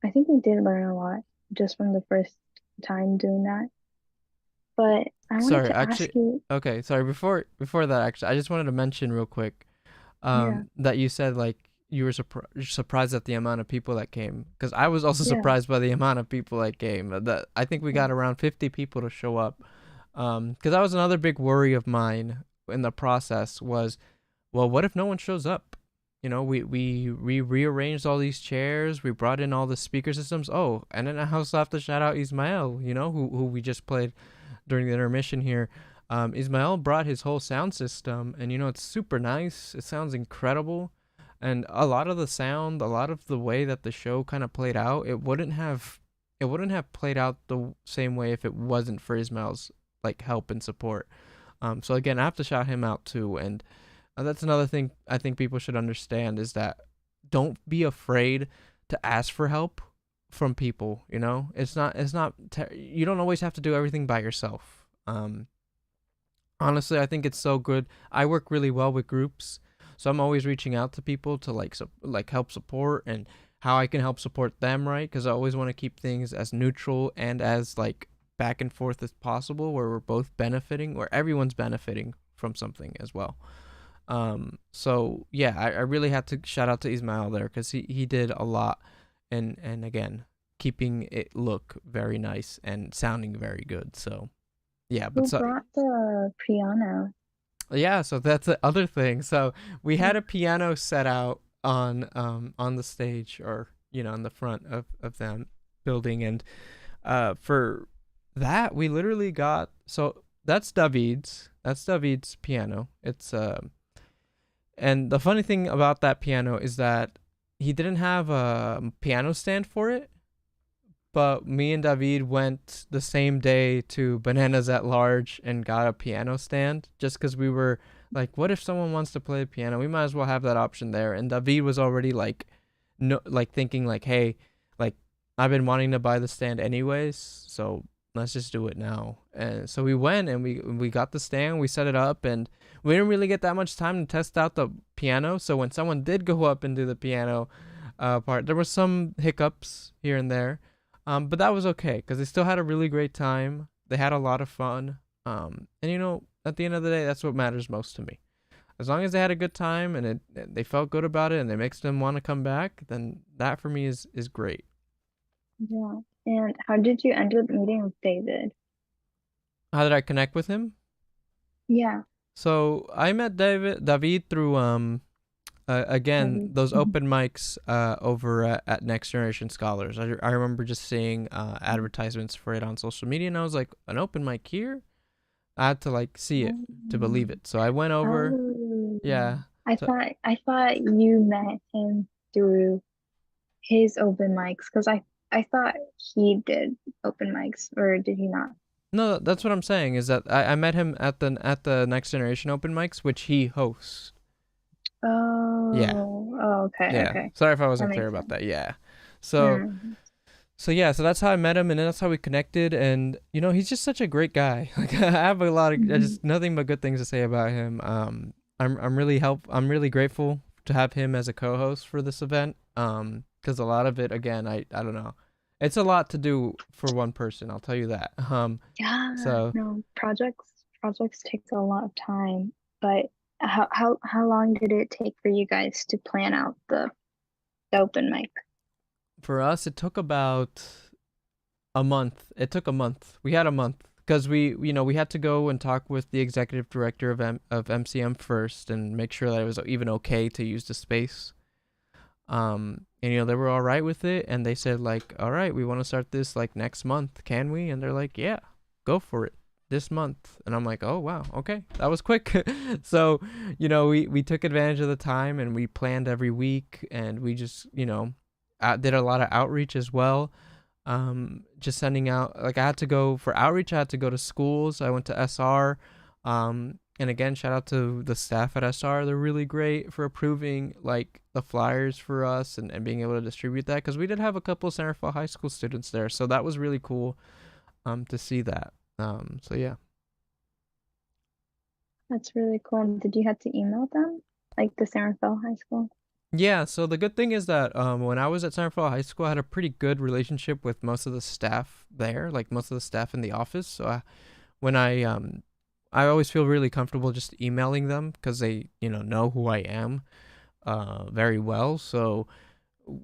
Speaker 1: I think we did learn a lot just from the first time doing that. But I wanted
Speaker 2: Sorry,
Speaker 1: to ask
Speaker 2: actually,
Speaker 1: you,
Speaker 2: okay, sorry. Before that, actually, I just wanted to mention real quick,
Speaker 1: yeah,
Speaker 2: that you said like you were surprised at the amount of people that came, because I was also
Speaker 1: yeah,
Speaker 2: surprised by the amount of people that came. That I think we
Speaker 1: yeah,
Speaker 2: got around 50 people to show up. Because that was another big worry of mine in the process was, well, what if no one shows up? We rearranged all these chairs, we brought in all the speaker systems. Oh, and then I also have to shout out Ismael, who we just played during the intermission here. Ismael brought his whole sound system, and it's super nice. It sounds incredible, and a lot of the way that the show kind of played out, it wouldn't have played out the same way if it wasn't for Ismael's like help and support. So again, I have to shout him out too, and that's another thing I think people should understand is that don't be afraid to ask for help from people. It's not you don't always have to do everything by yourself. Honestly, I think it's so good. I work really well with groups, so I'm always reaching out to people to like help support and how I can help support them, right? Because I always want to keep things as neutral and as like back and forth as possible, where we're both benefiting, where everyone's benefiting from something as well. So yeah, I really had to shout out to Ismail there because he did a lot, and again, keeping it look very nice and sounding very good. So yeah, but
Speaker 1: Who
Speaker 2: so
Speaker 1: brought the piano?
Speaker 2: yeah, so that's the other thing. So we had
Speaker 1: Mm.
Speaker 2: a piano set out on the stage, or in the front of them building, and for that we literally got, so that's David's piano. It's and the funny thing about that piano is that he didn't have a piano stand for it, but me and David went the same day to Bananas at Large and got a piano stand, just because we were like, what if someone wants to play piano? We might as well have that option there. And David was already like, no, like thinking like, hey, like I've been wanting to buy the stand anyways, so let's just do it now. And so we went and we got the stand, we set it up, and we didn't really get that much time to test out the piano. So when someone did go up and do the piano part, there were some hiccups here and there, but that was okay because they still had a really great time. They had a lot of fun. And at the end of the day, that's what matters most to me. As long as they had a good time and they felt good about it and it makes them want to come back, then that for me is great.
Speaker 1: Yeah. And how did you end up meeting with David?
Speaker 2: How did I connect with him?
Speaker 1: Yeah,
Speaker 2: So I met David through again,
Speaker 1: David.
Speaker 2: those open mics over at Next Generation Scholars. I remember just seeing advertisements for it on social media, and I was like, an open mic here? I had to like see it to believe
Speaker 1: Oh.
Speaker 2: it. So I went over.
Speaker 1: Oh.
Speaker 2: Yeah.
Speaker 1: I
Speaker 2: So
Speaker 1: thought you met him through his open mics because I thought he did open mics, or did he not?
Speaker 2: no, that's what I'm saying is that I met him at the Next Generation open mics, which he hosts. Yeah.
Speaker 1: Oh, okay,
Speaker 2: Yeah.
Speaker 1: okay.
Speaker 2: Sorry if I
Speaker 1: That
Speaker 2: wasn't clear
Speaker 1: makes
Speaker 2: about
Speaker 1: sense.
Speaker 2: that. Yeah. So
Speaker 1: Mm.
Speaker 2: so that's how I met him, and then that's how we connected. And he's just such a great guy. Like I have a lot of just nothing but good things to say about him. I'm really grateful to have him as a co-host for this event. Because a lot of it, again, I don't know, it's a lot to do for one person. I'll tell you that.
Speaker 1: Yeah,
Speaker 2: So
Speaker 1: no, projects take a lot of time, but how long did it take for you guys to plan out the open mic?
Speaker 2: for us, it took about a month. It took a month. We had a month because we had to go and talk with the executive director of MCM first and make sure that it was even okay to use the space. And they were all right with it, and they said like, all right, we want to start this like next month. Can we? And they're like, yeah, go for it this month. And I'm like, oh wow, okay, that was quick. So we took advantage of the time and we planned every week, and we just did a lot of outreach as well. Just sending out, like, I had to go for outreach, I had to go to schools. I went to SR. And again, shout out to the staff at SR. They're really great for approving like the flyers for us and being able to distribute that, because we did have a couple of San Rafael High School students there, so that was really cool to see that. So yeah.
Speaker 1: That's really cool. Did you have to email them, like the San Rafael High School?
Speaker 2: Yeah, so the good thing is that when I was at San Rafael High School, I had a pretty good relationship with most of the staff there, like most of the staff in the office. So when I always feel really comfortable just emailing them because they know who I am very well. So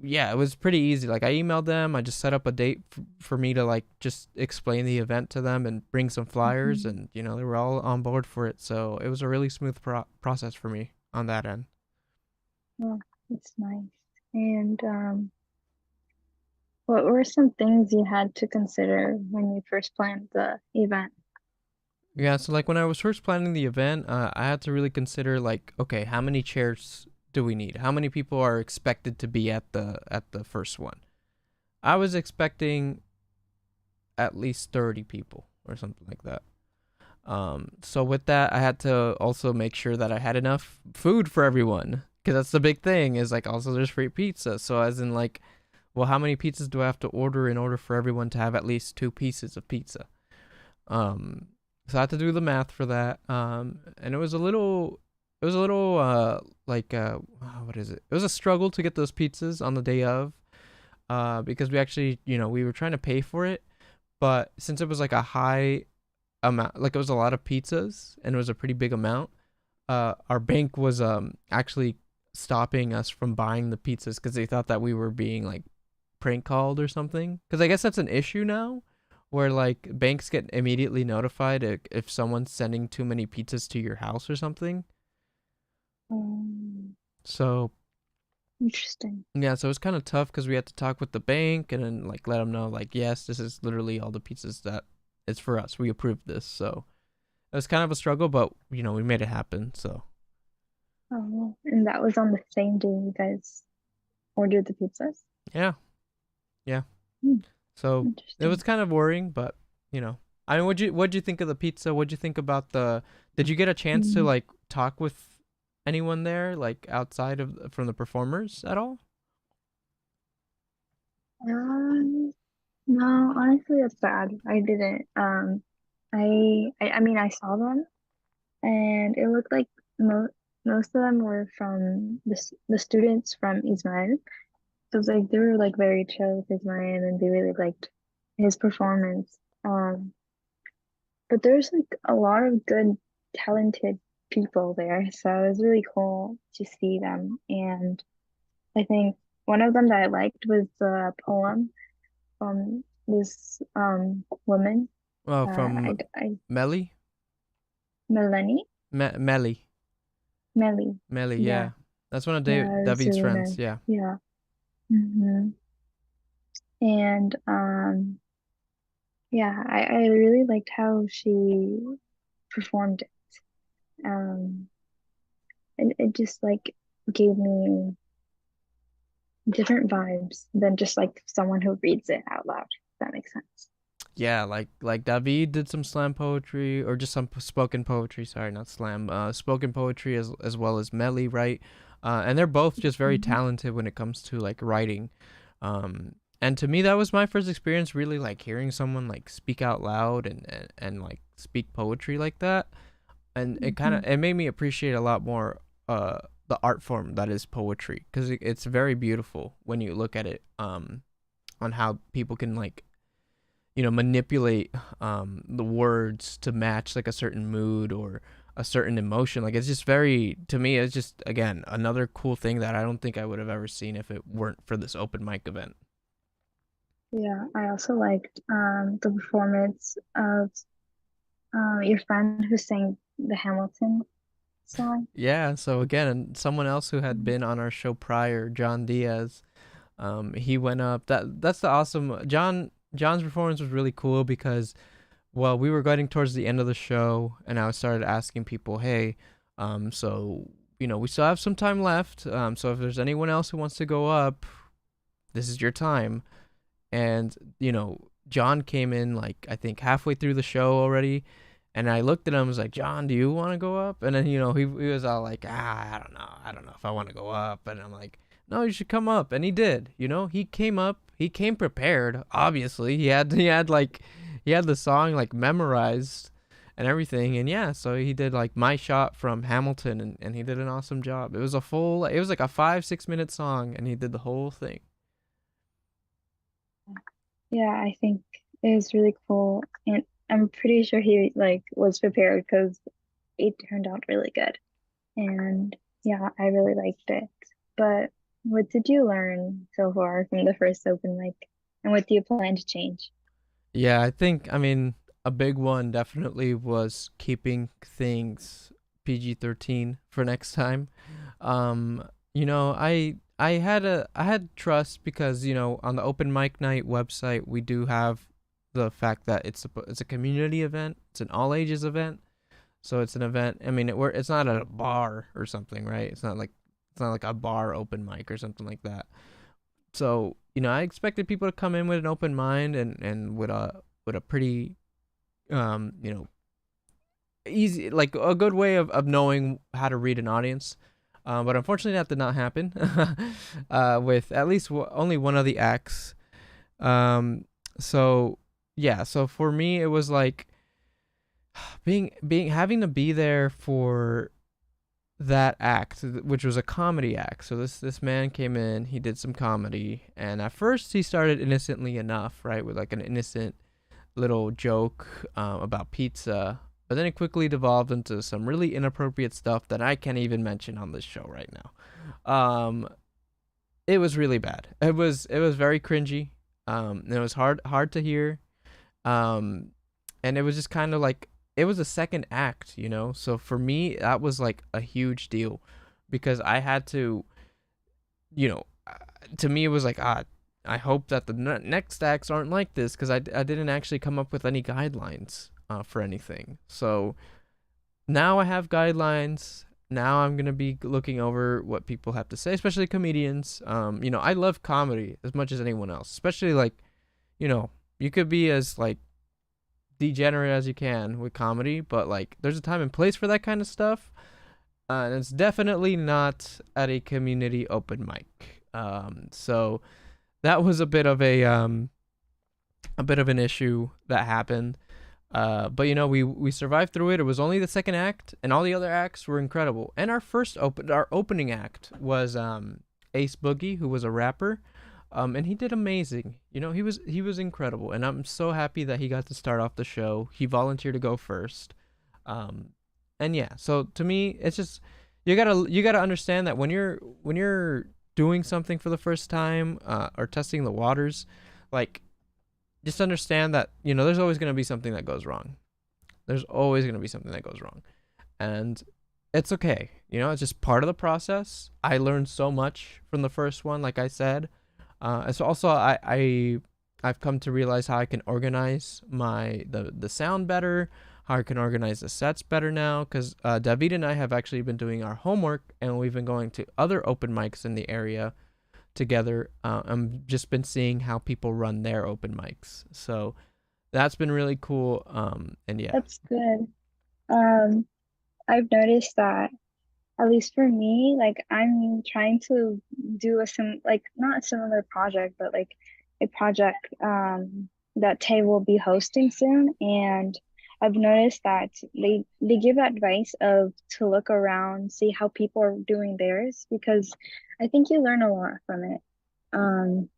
Speaker 2: yeah, it was pretty easy. Like I emailed them, I just set up a date for me to like just explain the event to them and bring some flyers,
Speaker 1: Hmm.
Speaker 2: and they were all on board for it. So it was a really smooth process for me on that end.
Speaker 1: Oh, that's nice. And what were some things you had to consider when you first planned the event?
Speaker 2: Yeah, so like when I was first planning the event, I had to really consider like, okay, how many chairs do we need? How many people are expected to be at the first one? I was expecting at least 30 people or something like that. So with that, I had to also make sure that I had enough food for everyone, because that's the big thing. Is like also there's free pizza. So as in like, well, how many pizzas do I have to order in order for everyone to have at least 2 pieces of pizza? Um, so I had to do the math for that. And it was a little like what is it? It was a struggle to get those pizzas on the day of, because we actually we were trying to pay for it, but since it was like a high amount, like it was a lot of pizzas and it was a pretty big amount, our bank was actually stopping us from buying the pizzas because they thought that we were being like prank called or something, because I guess that's an issue now where like banks get immediately notified if someone's sending too many pizzas to your house or something.
Speaker 1: Um,
Speaker 2: So
Speaker 1: Interesting.
Speaker 2: yeah, so it's kind of tough because we had to talk with the bank and then like let them know like yes, this is literally all the pizzas that it's for us. We approved this, so it was kind of a struggle, but we made it happen. So
Speaker 1: Oh, and that was on the same day you guys ordered the pizzas?
Speaker 2: yeah, yeah.
Speaker 1: Hmm,
Speaker 2: So it was
Speaker 1: interesting.
Speaker 2: kind of worrying, but you know, I mean, what'd you think of the pizza? What'd you think about the? Did you get a chance to
Speaker 1: Mm.
Speaker 2: like talk with anyone there, like outside of from the performers at all?
Speaker 1: Um, no, honestly, that's bad. I didn't. I mean, I saw them, and it looked like most of them were from the students from Ismail. So it's like they were like very chill with Ismail, and they really liked his performance. But there's like a lot of good, talented people there, so it was really cool to see them. And I think one of them that I liked was the poem from this woman.
Speaker 2: Oh, from Melly,
Speaker 1: Melanie,
Speaker 2: Melly,
Speaker 1: Melly.
Speaker 2: Melly.
Speaker 1: Yeah,
Speaker 2: Yeah, that's one of
Speaker 1: yeah, it was
Speaker 2: David's
Speaker 1: really
Speaker 2: friends.
Speaker 1: nice.
Speaker 2: Yeah,
Speaker 1: Yeah. And yeah, I really liked how she performed it. Um, and it just like gave me different vibes than just like someone who reads it out loud. If that makes sense.
Speaker 2: yeah. Like David did some slam poetry or just some spoken poetry. Sorry, not slam. Spoken poetry as well as Melly, right? And they're both just very
Speaker 1: Mhm.
Speaker 2: talented when it comes to like writing. And to me, that was my first experience really like hearing someone like speak out loud and like speak poetry like that. And
Speaker 1: Mhm.
Speaker 2: it made me appreciate a lot more the art form that is poetry because it's very beautiful when you look at it on how people can like manipulate the words to match like a certain mood or a certain emotion. Like it's just very to me it's just again another cool thing that I don't think I would have ever seen if it weren't for this open mic event.
Speaker 1: Yeah, I also liked the performance of your friend who sang the Hamilton song.
Speaker 2: Yeah, so again, someone else who had
Speaker 1: Mhm.
Speaker 2: been on our show prior, John Diaz, he went up. That's the awesome John's performance was really cool because well, we were getting towards the end of the show and I started asking people, "Hey, so we still have some time left. So if there's anyone else who wants to go up, this is your time." And John came in like I think halfway through the show already, and I looked at him and was like, "John, do you want to go up?" And then he was all like, I don't know if I want to go up." And I'm like, "No, you should come up." And he did. He came up. He came prepared. Obviously, he had the song like memorized and everything. And yeah, so he did like My Shot from Hamilton, and he did an awesome job. It was like a 5-6 minute song, and he did the whole thing.
Speaker 1: Yeah, I think it was really cool, and I'm pretty sure he like was prepared because it turned out really good. And yeah, I really liked it. But what did you learn so far from the first open mic? And what do you plan to change?
Speaker 2: Yeah, I mean, a big one definitely was keeping things PG-13 for next time. I had trust because, on the open mic night website, we do have the fact that it's a community event. It's an all ages event. So it's an event. I mean, it's not at a bar or something, right? It's not like a bar open mic or something like that. So I expected people to come in with an open mind and with a pretty you know easy like a good way of knowing how to read an audience. But unfortunately, that did not happen with at least only one of the acts. Um, so yeah, so for me, it was like being having to be there for that act, which was a comedy act. So this man came in, he did some comedy, and at first he started innocently enough, right, with like an innocent little joke about pizza, but then it quickly devolved into some really inappropriate stuff that I can't even mention on this show right now. It was really bad. It was very cringy. It was hard to hear. Um, and it was just kind of like it was a second act, you know. So for me, that was like a huge deal because I had to, you know, to me it was like I hope that the next acts aren't like this because I didn't actually come up with any guidelines for anything. So now I have guidelines. Now I'm gonna be looking over what people have to say, especially comedians. You know, I love comedy as much as anyone else, especially like, you know, you could be as like degenerate as you can with comedy, but like there's a time and place for that kind of stuff. And it's definitely not at a community open mic. So that was a bit of an issue that happened. But you know, we survived through it. It was only the second act, and all the other acts were incredible. And our opening act was Ace Boogie, who was a rapper, and he did amazing. You know, he was incredible, and I'm so happy that he got to start off the show. He volunteered to go first, um, and yeah. So to me, it's just you gotta understand that when you're doing something for the first time or testing the waters, like just understand that you know there's always going to be something that goes wrong. There's always going to be something that goes wrong, and it's okay. You know, it's just part of the process. I learned so much from the first one, like I said. And so also I've come to realize how I can organize the sound better, how I can organize the sets better now, because David and I have actually been doing our homework, and we've been going to other open mics in the area together. I've just been seeing how people run their open mics, so that's been really cool. And yeah,
Speaker 1: That's good. Um, I've noticed that at least for me, like I'm trying to do a like not a similar project, but like a project that Tay will be hosting soon. And I've noticed that they give advice of to look around, see how people are doing theirs, because I think you learn a lot from it. Um,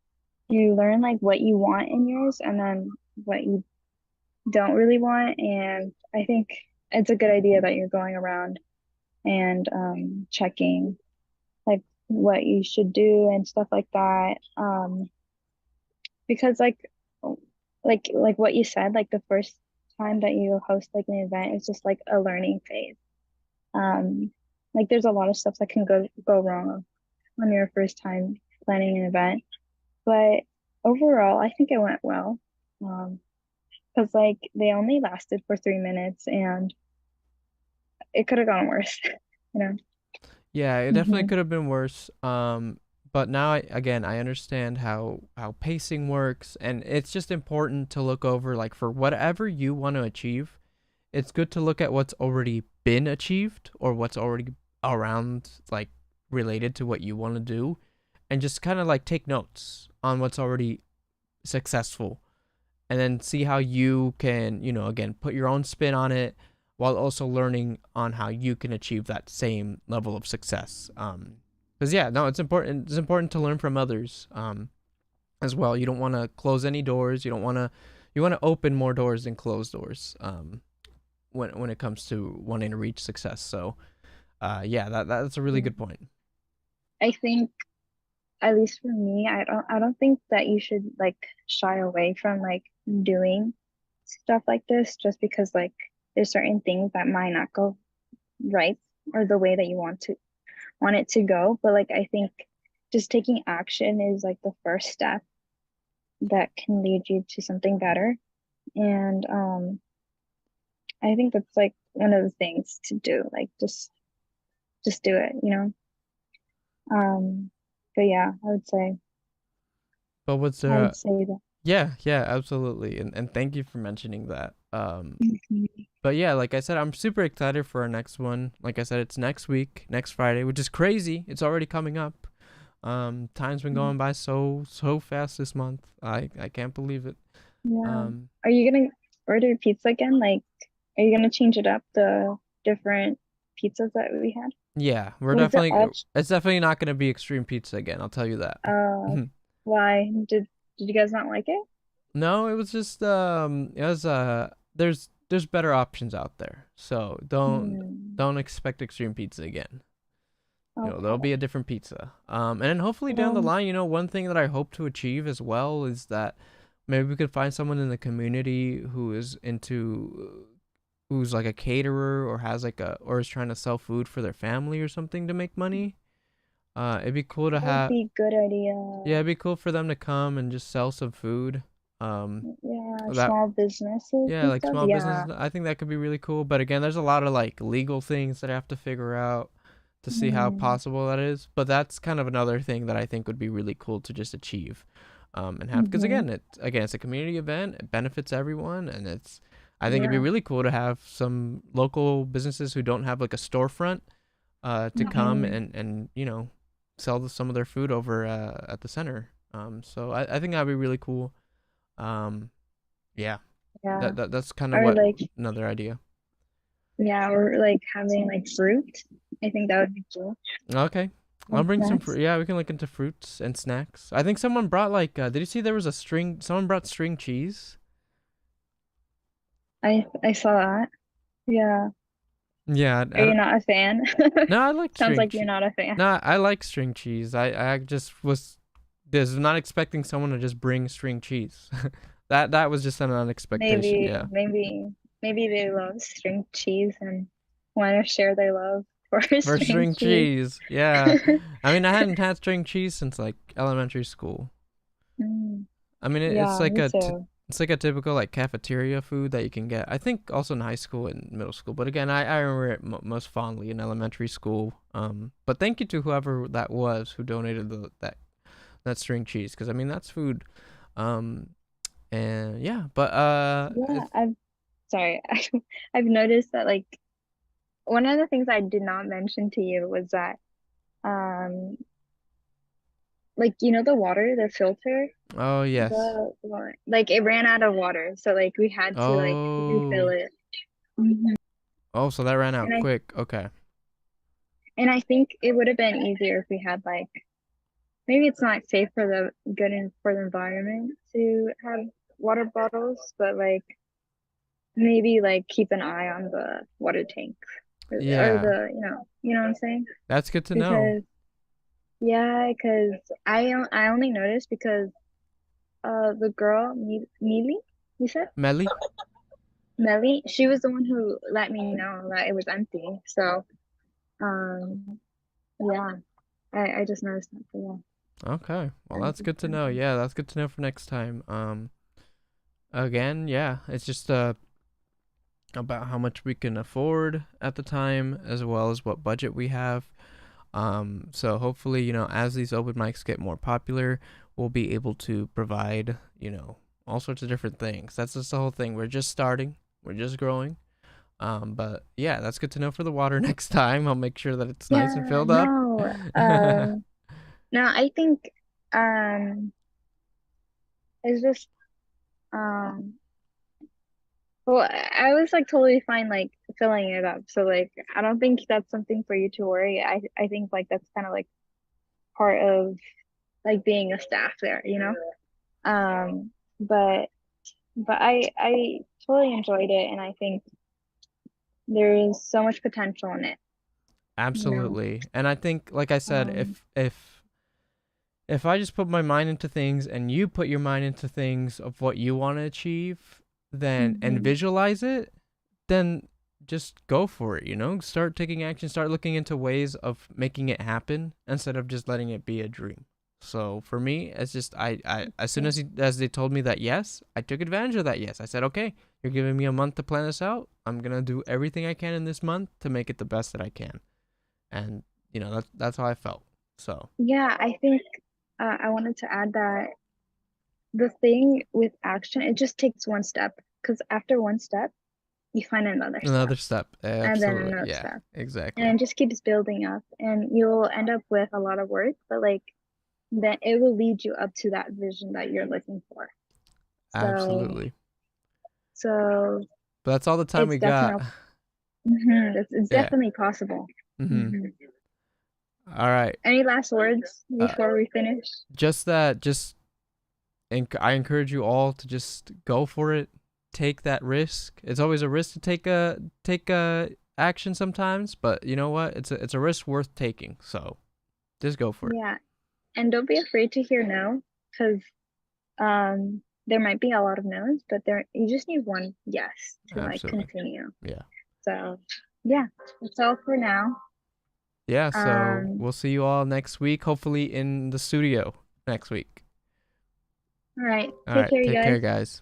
Speaker 1: you learn like what you want in yours and then what you don't really want. And I think it's a good idea that you're going around and checking like what you should do and stuff like that. Because like what you said, like the first time that you host like an event is just like a learning phase. Um, like there's a lot of stuff that can go wrong on your first time planning an event, but overall, I think it went well. Because like they only lasted for 3 minutes and it could have gone worse, you know.
Speaker 2: yeah, it definitely
Speaker 1: Hmm.
Speaker 2: could have been worse. But now again I understand how pacing works, and it's just important to look over like for whatever you want to achieve. It's good to look at what's already been achieved or what's already around, like related to what you want to do, and just kind of like take notes on what's already successful, and then see how you can, you know, again, put your own spin on it while also learning on how you can achieve that same level of success. Because yeah, no, it's important. It's important to learn from others. As well. You don't want to close any doors. You don't want to. You want to open more doors than close doors. When it comes to wanting to reach success. So, yeah, that's a really
Speaker 1: Yeah.
Speaker 2: good point.
Speaker 1: I think at least for me, I don't think that you should like shy away from like doing stuff like this just because like there's certain things that might not go right or the way that you want it to go. But like I think just taking action is like the first step that can lead you to something better. And I think that's like one of the things to do, like just do it, you know? But yeah,
Speaker 2: But what's
Speaker 1: I would say that.
Speaker 2: Yeah, yeah, absolutely, and thank you for mentioning that.
Speaker 1: Mhm.
Speaker 2: But yeah, like I said, I'm super excited for our next one. Like I said, it's next week, next Friday, which is crazy. It's already coming up. Time's been going by so fast this month. I can't believe it.
Speaker 1: Yeah.
Speaker 2: Um,
Speaker 1: Are you gonna order pizza again? Like, are you gonna change it up, the different pizzas that we had?
Speaker 2: yeah,
Speaker 1: Was it all,
Speaker 2: it's definitely not gonna be extreme pizza again. I'll tell you that.
Speaker 1: uh, why? Did you guys not like it?
Speaker 2: No, it was just it was there's better options out there. So
Speaker 1: Hmm.
Speaker 2: don't expect extreme pizza again. You know, there'll be
Speaker 1: Okay.
Speaker 2: a different pizza. And then hopefully down the
Speaker 1: Um,
Speaker 2: line, you know, one thing that I hope to achieve as well is that maybe we could find someone in the community who is into who's like a caterer or has like a or is trying to sell food for their family or something to make money. It'd be cool to
Speaker 1: That would
Speaker 2: have
Speaker 1: be a good idea.
Speaker 2: yeah, it'd be cool for them to come and just sell some food.
Speaker 1: Yeah,
Speaker 2: That
Speaker 1: small businesses
Speaker 2: yeah,
Speaker 1: and
Speaker 2: like
Speaker 1: stuff.
Speaker 2: small
Speaker 1: Yeah.
Speaker 2: business. I think that could be really cool. But again, there's a lot of like legal things that I have to figure out to see how
Speaker 1: Mm,
Speaker 2: possible that is. But that's kind of another thing that I think would be really cool to just achieve, and have because
Speaker 1: mm-hmm.
Speaker 2: again it's a community event. It benefits everyone, and I think it'd be
Speaker 1: Yeah.
Speaker 2: really cool to have some local businesses who don't have like a storefront, to come
Speaker 1: Mm-hmm.
Speaker 2: and sell some of their food over at the center. So I think that'd be really cool. Um, yeah.
Speaker 1: Yeah.
Speaker 2: That's kind of
Speaker 1: Or
Speaker 2: what
Speaker 1: like,
Speaker 2: another idea.
Speaker 1: yeah, or like having like fruit. I think that would be cool.
Speaker 2: Okay. I'll
Speaker 1: And
Speaker 2: bring some
Speaker 1: snacks.
Speaker 2: fruit. Yeah, we can look into fruits and snacks. I think someone brought like did you see there was a string someone brought string cheese?
Speaker 1: I saw that. Yeah.
Speaker 2: Yeah,
Speaker 1: Are you not a fan?
Speaker 2: no, I like
Speaker 1: Sounds
Speaker 2: string
Speaker 1: like you're
Speaker 2: cheese.
Speaker 1: not a fan.
Speaker 2: No, I like string cheese. I just was not expecting someone to just bring string cheese. That was just an unexpectation.
Speaker 1: Maybe,
Speaker 2: Yeah.
Speaker 1: maybe, maybe they love string cheese and want to share their love for
Speaker 2: For
Speaker 1: string
Speaker 2: string
Speaker 1: cheese.
Speaker 2: cheese. Yeah. I mean, I hadn't had string cheese since like elementary school.
Speaker 1: Mm,
Speaker 2: I mean, it's
Speaker 1: yeah,
Speaker 2: like
Speaker 1: me
Speaker 2: a
Speaker 1: too.
Speaker 2: it's like a typical like cafeteria food that you can get. I think also in high school and middle school, but again, I remember it most fondly in elementary school. But thank you to whoever that was who donated that string cheese because I mean that's food. Um, and yeah, but
Speaker 1: Yeah, sorry. I've noticed that like one of the things I did not mention to you was that um like the water, the filter,
Speaker 2: oh yes,
Speaker 1: the one like it ran out of water, so like we had to like refill
Speaker 2: oh
Speaker 1: it. Hmm.
Speaker 2: oh, so that ran
Speaker 1: And
Speaker 2: out
Speaker 1: I
Speaker 2: quick. Okay,
Speaker 1: and I think it would have been easier if we had like maybe it's not safe for the good and for the environment to have water bottles, but like maybe like keep an eye on the water tank or
Speaker 2: yeah,
Speaker 1: the what I'm saying?
Speaker 2: that's good to know.
Speaker 1: Because yeah, because I only noticed because the girl Neely, you said
Speaker 2: Melly,
Speaker 1: Melly, she was the one who let me know that it was empty. So um yeah, I just noticed that. So
Speaker 2: okay, well
Speaker 1: yeah,
Speaker 2: that's good to know. Yeah, that's good to know for next time. Again, yeah, it's just about how much we can afford at the time as well as what budget we have. So hopefully, as these open mics get more popular, we'll be able to provide, all sorts of different things. That's just the whole thing. We're just starting. We're just growing. But yeah, that's good to know for the water next time. I'll make sure that it's nice and
Speaker 1: yeah,
Speaker 2: filled up.
Speaker 1: no, no, I think um it's just um well, I was like totally fine like filling it up. So like I don't think that's something for you to worry. I think like that's kind of like part of like being a staff there, you know? Um, but I totally enjoyed it and I think there is so much potential in it, you know?
Speaker 2: Absolutely. And I think, like I said,
Speaker 1: Um,
Speaker 2: if I just put my mind into things and you put your mind into things of what you want to achieve, then and
Speaker 1: mhm.
Speaker 2: visualize it, then just go for it, Start taking action, start looking into ways of making it happen instead of just letting it be a dream. So for me, it's just I as soon
Speaker 1: Okay.
Speaker 2: as they told me that yes, I took advantage of that yes. I said, "Okay, you're giving me a month to plan this out. I'm going to do everything I can in this month to make it the best that I can." And that's how I felt. So,
Speaker 1: Yeah, I think I wanted to add that the thing with action, it just takes one step because after one step, you find another step
Speaker 2: another step.
Speaker 1: and then
Speaker 2: Absolutely.
Speaker 1: another
Speaker 2: Yeah,
Speaker 1: step. And
Speaker 2: exactly.
Speaker 1: it just keeps building up and you'll end up with a lot of work, but like then it will lead you up to that vision that you're looking for. So
Speaker 2: Absolutely.
Speaker 1: so
Speaker 2: But that's all the time
Speaker 1: it's
Speaker 2: we got.
Speaker 1: definitely it's
Speaker 2: Yeah.
Speaker 1: definitely possible.
Speaker 2: Mhm.
Speaker 1: Hmm.
Speaker 2: All right.
Speaker 1: Any last words
Speaker 2: Uh
Speaker 1: before we finish?
Speaker 2: just that just I encourage you all to just go for it. Take that risk. It's always a risk to take a action sometimes, but you know what? It's a risk worth taking. So, just go for it.
Speaker 1: Yeah, and don't be afraid to hear no, because um there might be a lot of no's, but you just need one yes to like
Speaker 2: Absolutely.
Speaker 1: continue.
Speaker 2: Yeah.
Speaker 1: So yeah, that's all for now.
Speaker 2: Yeah, so we'll see you all next week, hopefully in the studio next week.
Speaker 1: All right.
Speaker 2: All
Speaker 1: Take
Speaker 2: right,
Speaker 1: care, you
Speaker 2: take
Speaker 1: guys.
Speaker 2: care, guys.